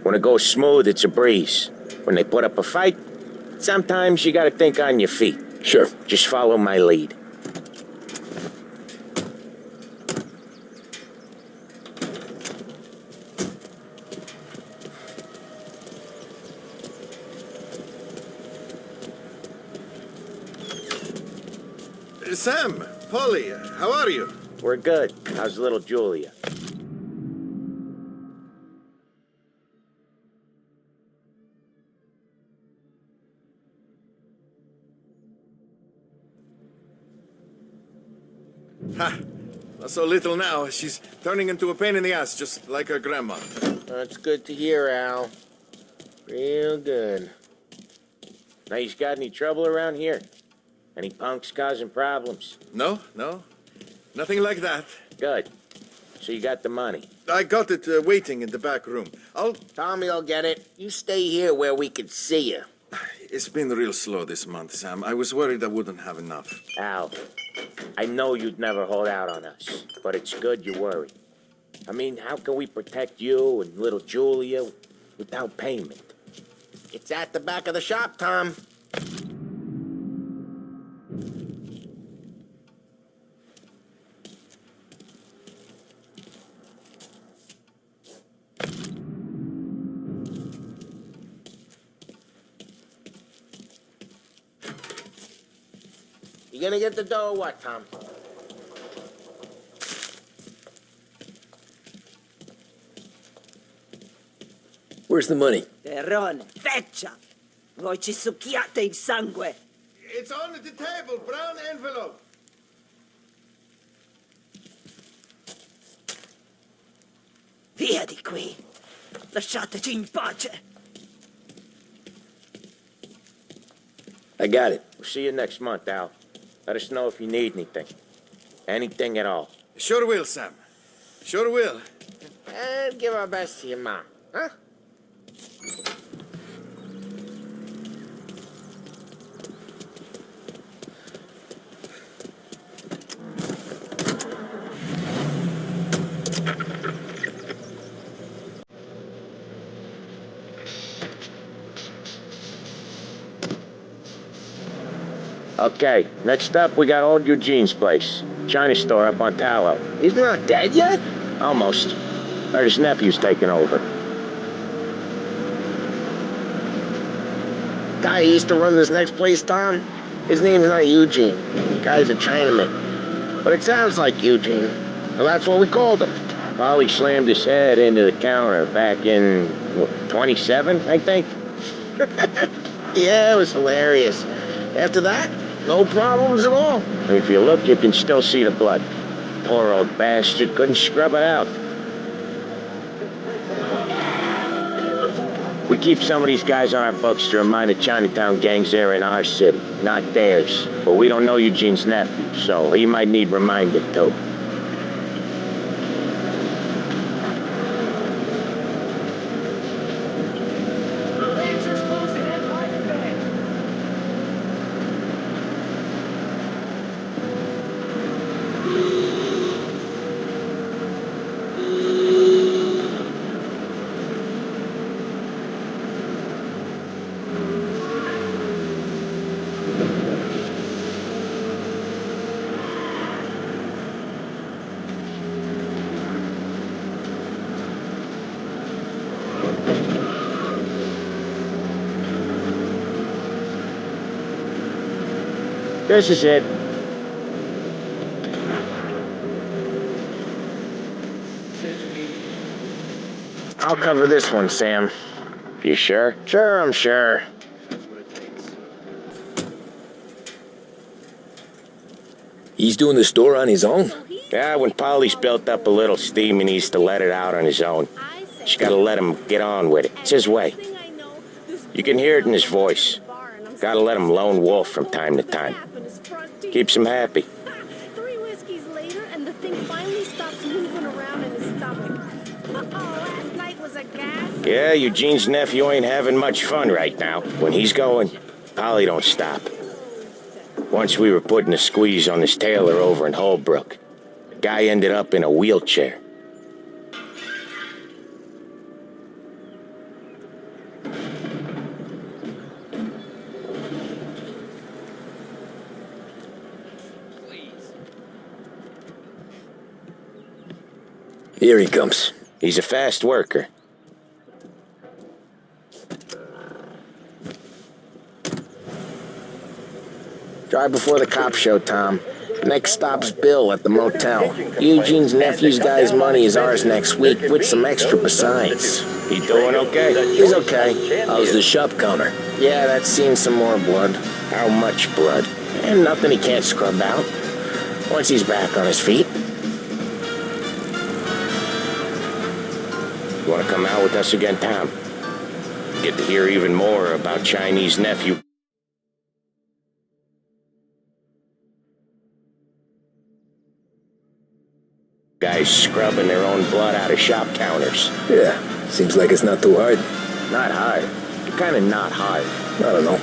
When it goes smooth, it's a breeze. When they put up a fight, sometimes you gotta think on your feet. Sure. Just follow my lead. Sam, Polly, how are you? We're good. How's little Julia? Ha! Not so little now. She's turning into a pain in the ass, just like her grandma. That's good to hear, Al. Real good. Now, you got any trouble around here? Any punks causing problems? No. Nothing like that. Good. So you got the money? I got it waiting in the back room. Tommy'll get it. You stay here where we can see you. It's been real slow this month, Sam. I was worried I wouldn't have enough. Al, I know you'd never hold out on us, but it's good you worry. I mean, how can we protect you and little Julia without payment? It's at the back of the shop, Tom. You gonna get the dough or what, Tom? Where's the money? Terrone, feccia! Voi ci succhiate il sangue! It's on the table, brown envelope. qui. Lasciateci in pace. I got it. We'll see you next month, Al. Let us know if you need anything. Anything at all. Sure will, Sam. Sure will. And give our best to your mom, huh? Okay, next up we got old Eugene's place. China store up on Tallow. He's not dead yet? Almost. Heard his nephew's taking over. Guy who used to run this next place, Tom? His name's not Eugene. The guy's a Chinaman. But it sounds like Eugene. Well, that's what we called him. Polly slammed his head into the counter back in, 27, I think? Yeah, it was hilarious. After that, no problems at all. If you look, you can still see the blood. Poor old bastard couldn't scrub it out. We keep some of these guys on our books to remind the Chinatown gangs they're in our city, not theirs. But we don't know Eugene's nephew, so he might need reminded too. This is it. I'll cover this one, Sam. You sure? Sure, I'm sure. He's doing the store on his own? Yeah, when Polly's built up a little steam, he needs to let it out on his own. Just gotta let him get on with it. It's his way. You can hear it in his voice. Gotta let him lone wolf from time to time. Keeps him happy. 3 whiskeys later, and the thing finally stops moving around in his stomach. Last night was a gas. Yeah, Eugene's nephew ain't having much fun right now. When he's going, Polly don't stop. Once we were putting a squeeze on this tailor over in Holbrook. The guy ended up in a wheelchair. Here he comes. He's a fast worker. Drive before the cops show, Tom. Next stop's Bill at the motel. Eugene's nephew's guy's money is ours next week, with some extra besides. He doing okay? He's okay. How's the shop counter? Yeah, that's seen some more blood. How much blood? And nothing he can't scrub out. Once he's back on his feet. You want to come out with us again, Tom? Get to hear even more about Chinese nephew. Guys scrubbing their own blood out of shop counters. Yeah, seems like it's not too hard. Not hard. Kind of not hard. I don't know.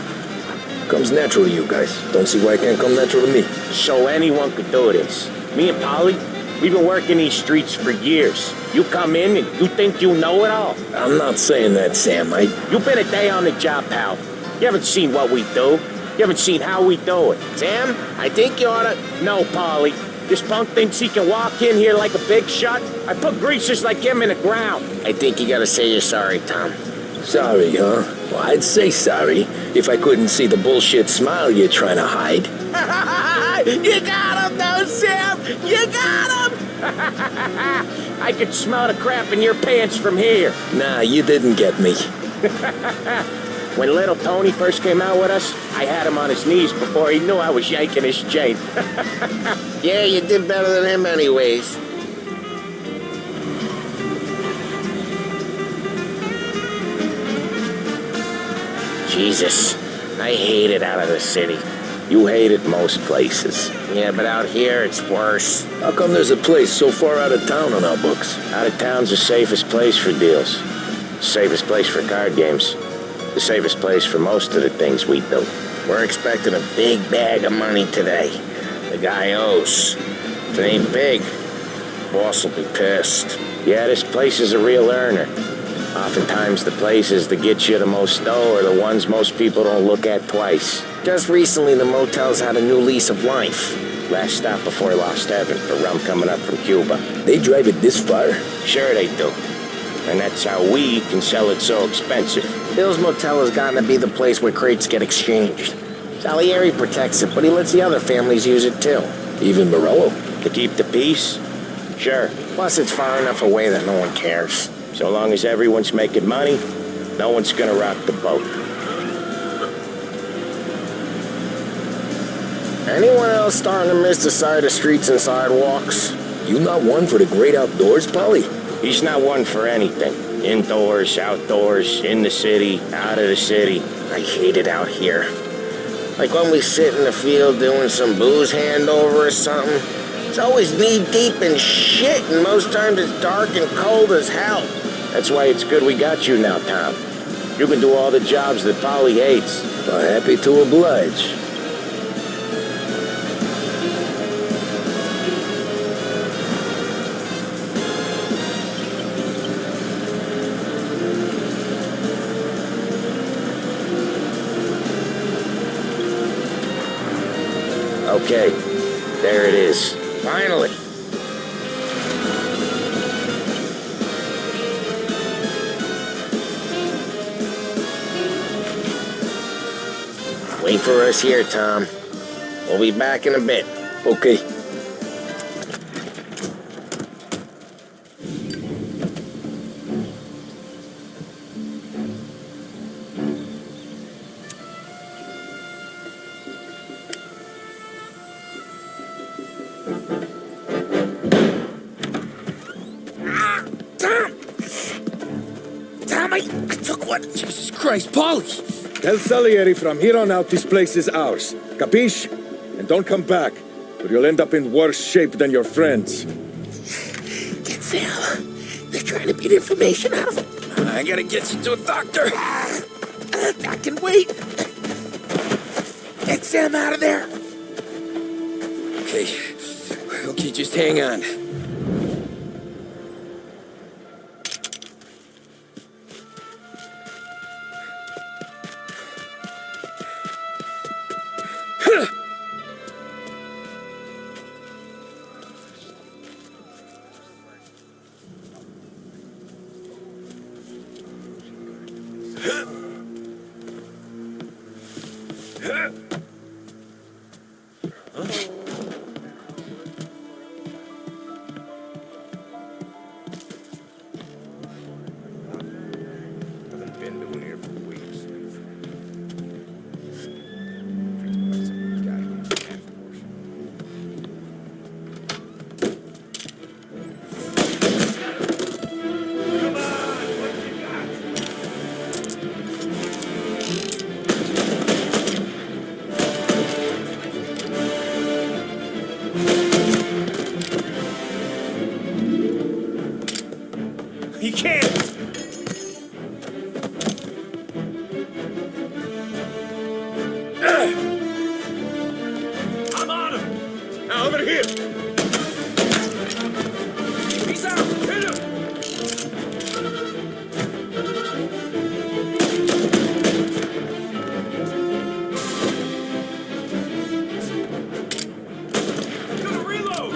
Comes natural to you guys. Don't see why it can't come natural to me. So anyone could do this. Me and Polly, we've been working these streets for years. You come in and you think you know it all. I'm not saying that, Sam. You've been a day on the job, pal. You haven't seen what we do. You haven't seen how we do it. Sam, I think you oughta... No, Polly. This punk thinks he can walk in here like a big shot. I put greasers like him in the ground. I think you gotta say you're sorry, Tom. Sorry, huh? Well, I'd say sorry if I couldn't see the bullshit smile you're trying to hide. You got him, though, Sam! You got him! I could smell the crap in your pants from here. Nah, you didn't get me. When little Tony first came out with us, I had him on his knees before he knew I was yanking his chain. Yeah, you did better than him anyways. Jesus, I hate it out of the city. You hate it most places. Yeah, but out here it's worse. How come there's a place so far out of town on our books? Out of town's the safest place for deals. Safest place for card games. The safest place for most of the things we do. We're expecting a big bag of money today. The guy owes. If it ain't big, boss will be pissed. Yeah, this place is a real earner. Oftentimes the places that get you the most dough are the ones most people don't look at twice. Just recently the motel's had a new lease of life. Last stop before Lost Heaven for rum coming up from Cuba. They drive it this far? Sure they do. And that's how we can sell it so expensive. Bill's Motel has gotten to be the place where crates get exchanged. Salieri protects it, but he lets the other families use it too. Even Morello? To keep the peace? Sure. Plus it's far enough away that no one cares. So long as everyone's making money, no one's gonna rock the boat. Anyone else starting to miss the side of streets and sidewalks? You not one for the great outdoors, Polly? He's not one for anything. Indoors, outdoors, in the city, out of the city. I hate it out here. Like when we sit in the field doing some booze handover or something. It's always knee-deep in shit, and most times it's dark and cold as hell. That's why it's good we got you now, Tom. You can do all the jobs that Polly hates. Well, happy to oblige. Okay, there it is. Finally. Wait for us here, Tom. We'll be back in a bit. Okay. Jesus Christ, Polly! Tell Salieri from here on out this place is ours. Capiche? And don't come back, or you'll end up in worse shape than your friends. Get Sal. They're trying to beat information out of him. I gotta get you to a doctor. I can wait. Get Sam out of there. Okay, just hang on. He can't! I'm on him! Now over here! He's out! Hit him! Gonna reload!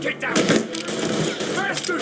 Get down! Faster!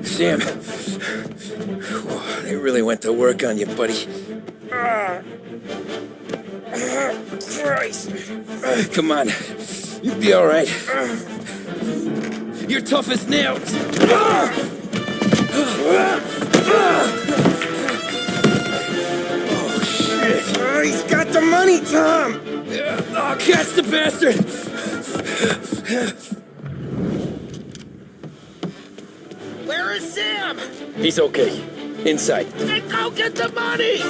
Sam, they really went to work on you, buddy. Christ. Come on, you'll be all right. You're tough as nails. Oh, shit. He's got the money, Tom. Oh, catch the bastard. Where is Sam? He's okay. Inside. Then go get the money!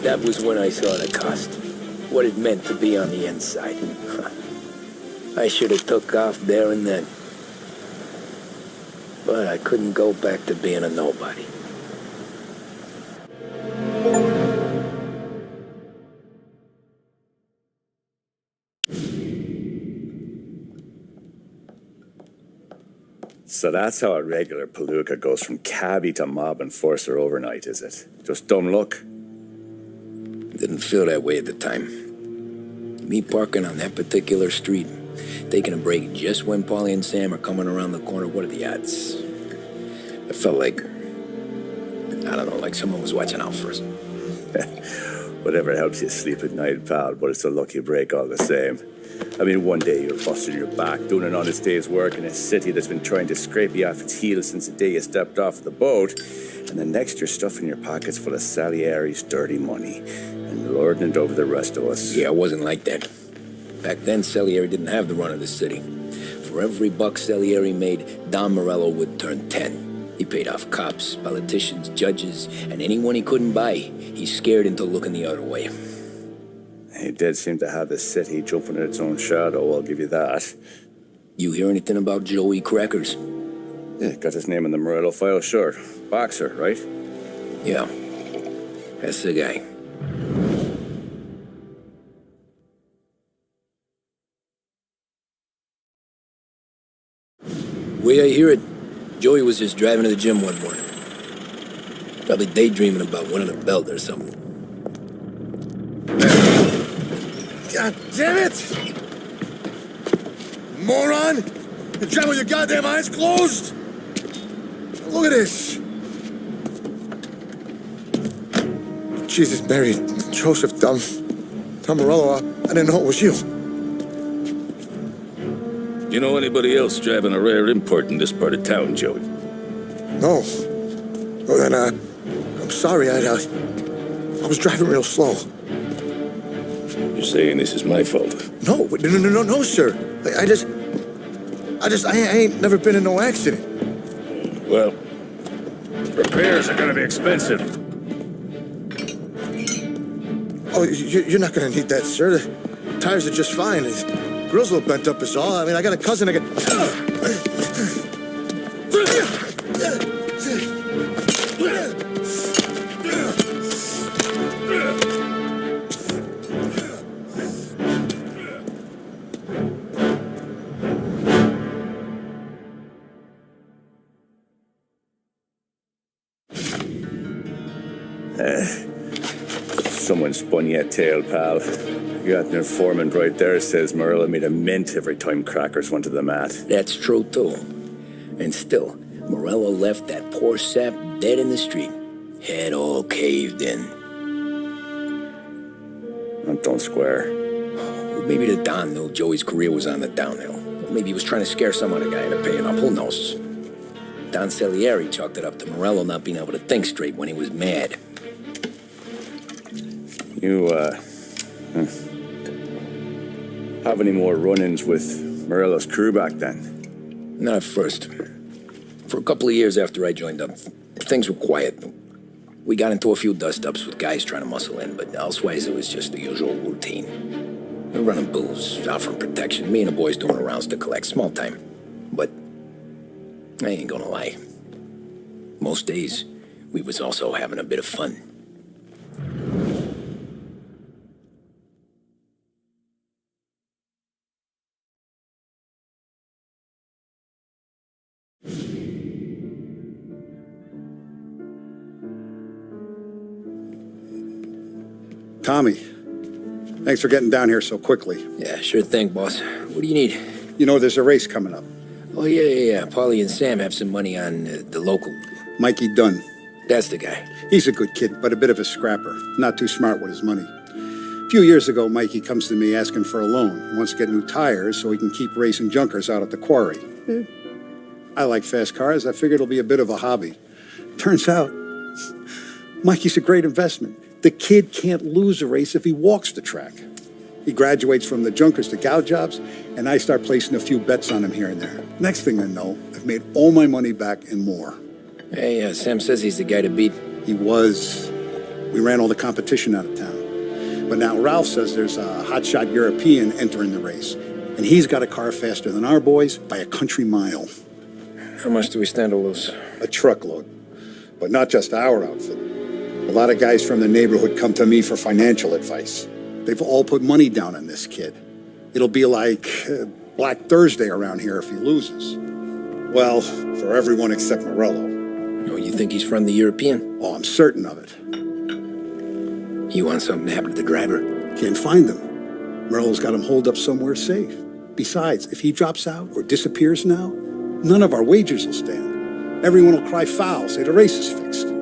That was when I saw the cost. What it meant to be on the inside. I should have took off there and then. But I couldn't go back to being a nobody. So that's how a regular palooka goes from cabbie to mob enforcer overnight, is it? Just dumb luck? Didn't feel that way at the time. Me parking on that particular street, taking a break just when Paulie and Sam are coming around the corner, what are the odds? It felt like, I don't know, like someone was watching out for us. Whatever helps you sleep at night, pal, but it's a lucky break all the same. I mean, one day you're busting your back, doing an honest day's work in a city that's been trying to scrape you off its heels since the day you stepped off the boat, and the next you're stuffing your pockets full of Salieri's dirty money and lording it over the rest of us. Yeah, it wasn't like that. Back then, Salieri didn't have the run of the city. For For every buck Salieri made, Don Morello would turn 10. He paid off cops, politicians, judges, and anyone he couldn't buy, he scared into looking the other way. He did seem to have the city jumping in its own shadow, I'll give you that. You hear anything about Joey Crackers? Yeah, got his name in the Morello file, sure. Boxer, right? Yeah, that's the guy. The way I hear it, Joey was just driving to the gym one morning. Probably daydreaming about winning a belt or something. God damn it! Moron! You're driving with your goddamn eyes closed! Look at this! Jesus, Mary, Joseph, Tom Morello, I didn't know it was you. You know anybody else driving a rare import in this part of town, Joey? No. Well, then, I'm sorry, I was driving real slow. You're saying this is my fault? No, sir. I ain't never been in no accident. Well, repairs are gonna be expensive. Oh, you're not gonna need that, sir. The tires are just fine. His grill's a little bent up is all. I mean, I got a cousin I can... Someone spun you a tail, pal. You got an informant right there says Morello made a mint every time Crackers went to the mat. That's true, too. And still, Morello left that poor sap dead in the street. Head all caved in. Don't square. Well, maybe the Don knew Joey's career was on the downhill. Or maybe he was trying to scare some other guy into paying up. Who knows? Don Salieri chalked it up to Morello not being able to think straight when he was mad. You, have any more run-ins with Morello's crew back then? Not at first. For a couple of years after I joined up, things were quiet. We got into a few dust-ups with guys trying to muscle in, but elsewise it was just the usual routine. We're running booze, offering protection, me and the boys doing rounds to collect, small time. But I ain't gonna lie. Most days, we was also having a bit of fun. Tommy, thanks for getting down here so quickly. Yeah, sure thing, boss. What do you need? You know, there's a race coming up. Oh, yeah. Paulie and Sam have some money on the local. Mikey Dunn. That's the guy. He's a good kid, but a bit of a scrapper. Not too smart with his money. A few years ago, Mikey comes to me asking for a loan. He wants to get new tires so he can keep racing junkers out at the quarry. I like fast cars. I figured it'll be a bit of a hobby. Turns out, Mikey's a great investment. The kid can't lose a race if he walks the track. He graduates from the junkers to gal jobs, and I start placing a few bets on him here and there. Next thing I know, I've made all my money back and more. Hey, Sam says he's the guy to beat. He was. We ran all the competition out of town. But now Ralph says there's a hotshot European entering the race, and he's got a car faster than our boys by a country mile. How much do we stand to lose? A truckload. But not just our outfit. A lot of guys from the neighborhood come to me for financial advice. They've all put money down on this kid. It'll be like Black Thursday around here if he loses. Well, for everyone except Morello. Oh, you think he's from the European? Oh, I'm certain of it. You want something to happen to the driver? Can't find him. Morello's got him holed up somewhere safe. Besides, if he drops out or disappears now, none of our wagers will stand. Everyone will cry foul, say the race is fixed.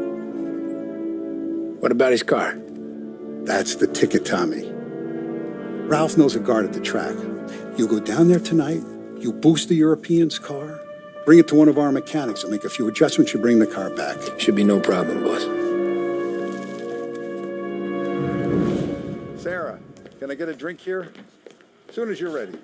What about his car? That's the ticket, Tommy. Ralph knows a guard at the track. You go down there tonight, you boost the European's car, bring it to one of our mechanics, and make a few adjustments, you bring the car back. Should be no problem, boss. Sarah, can I get a drink here? As soon as you're ready.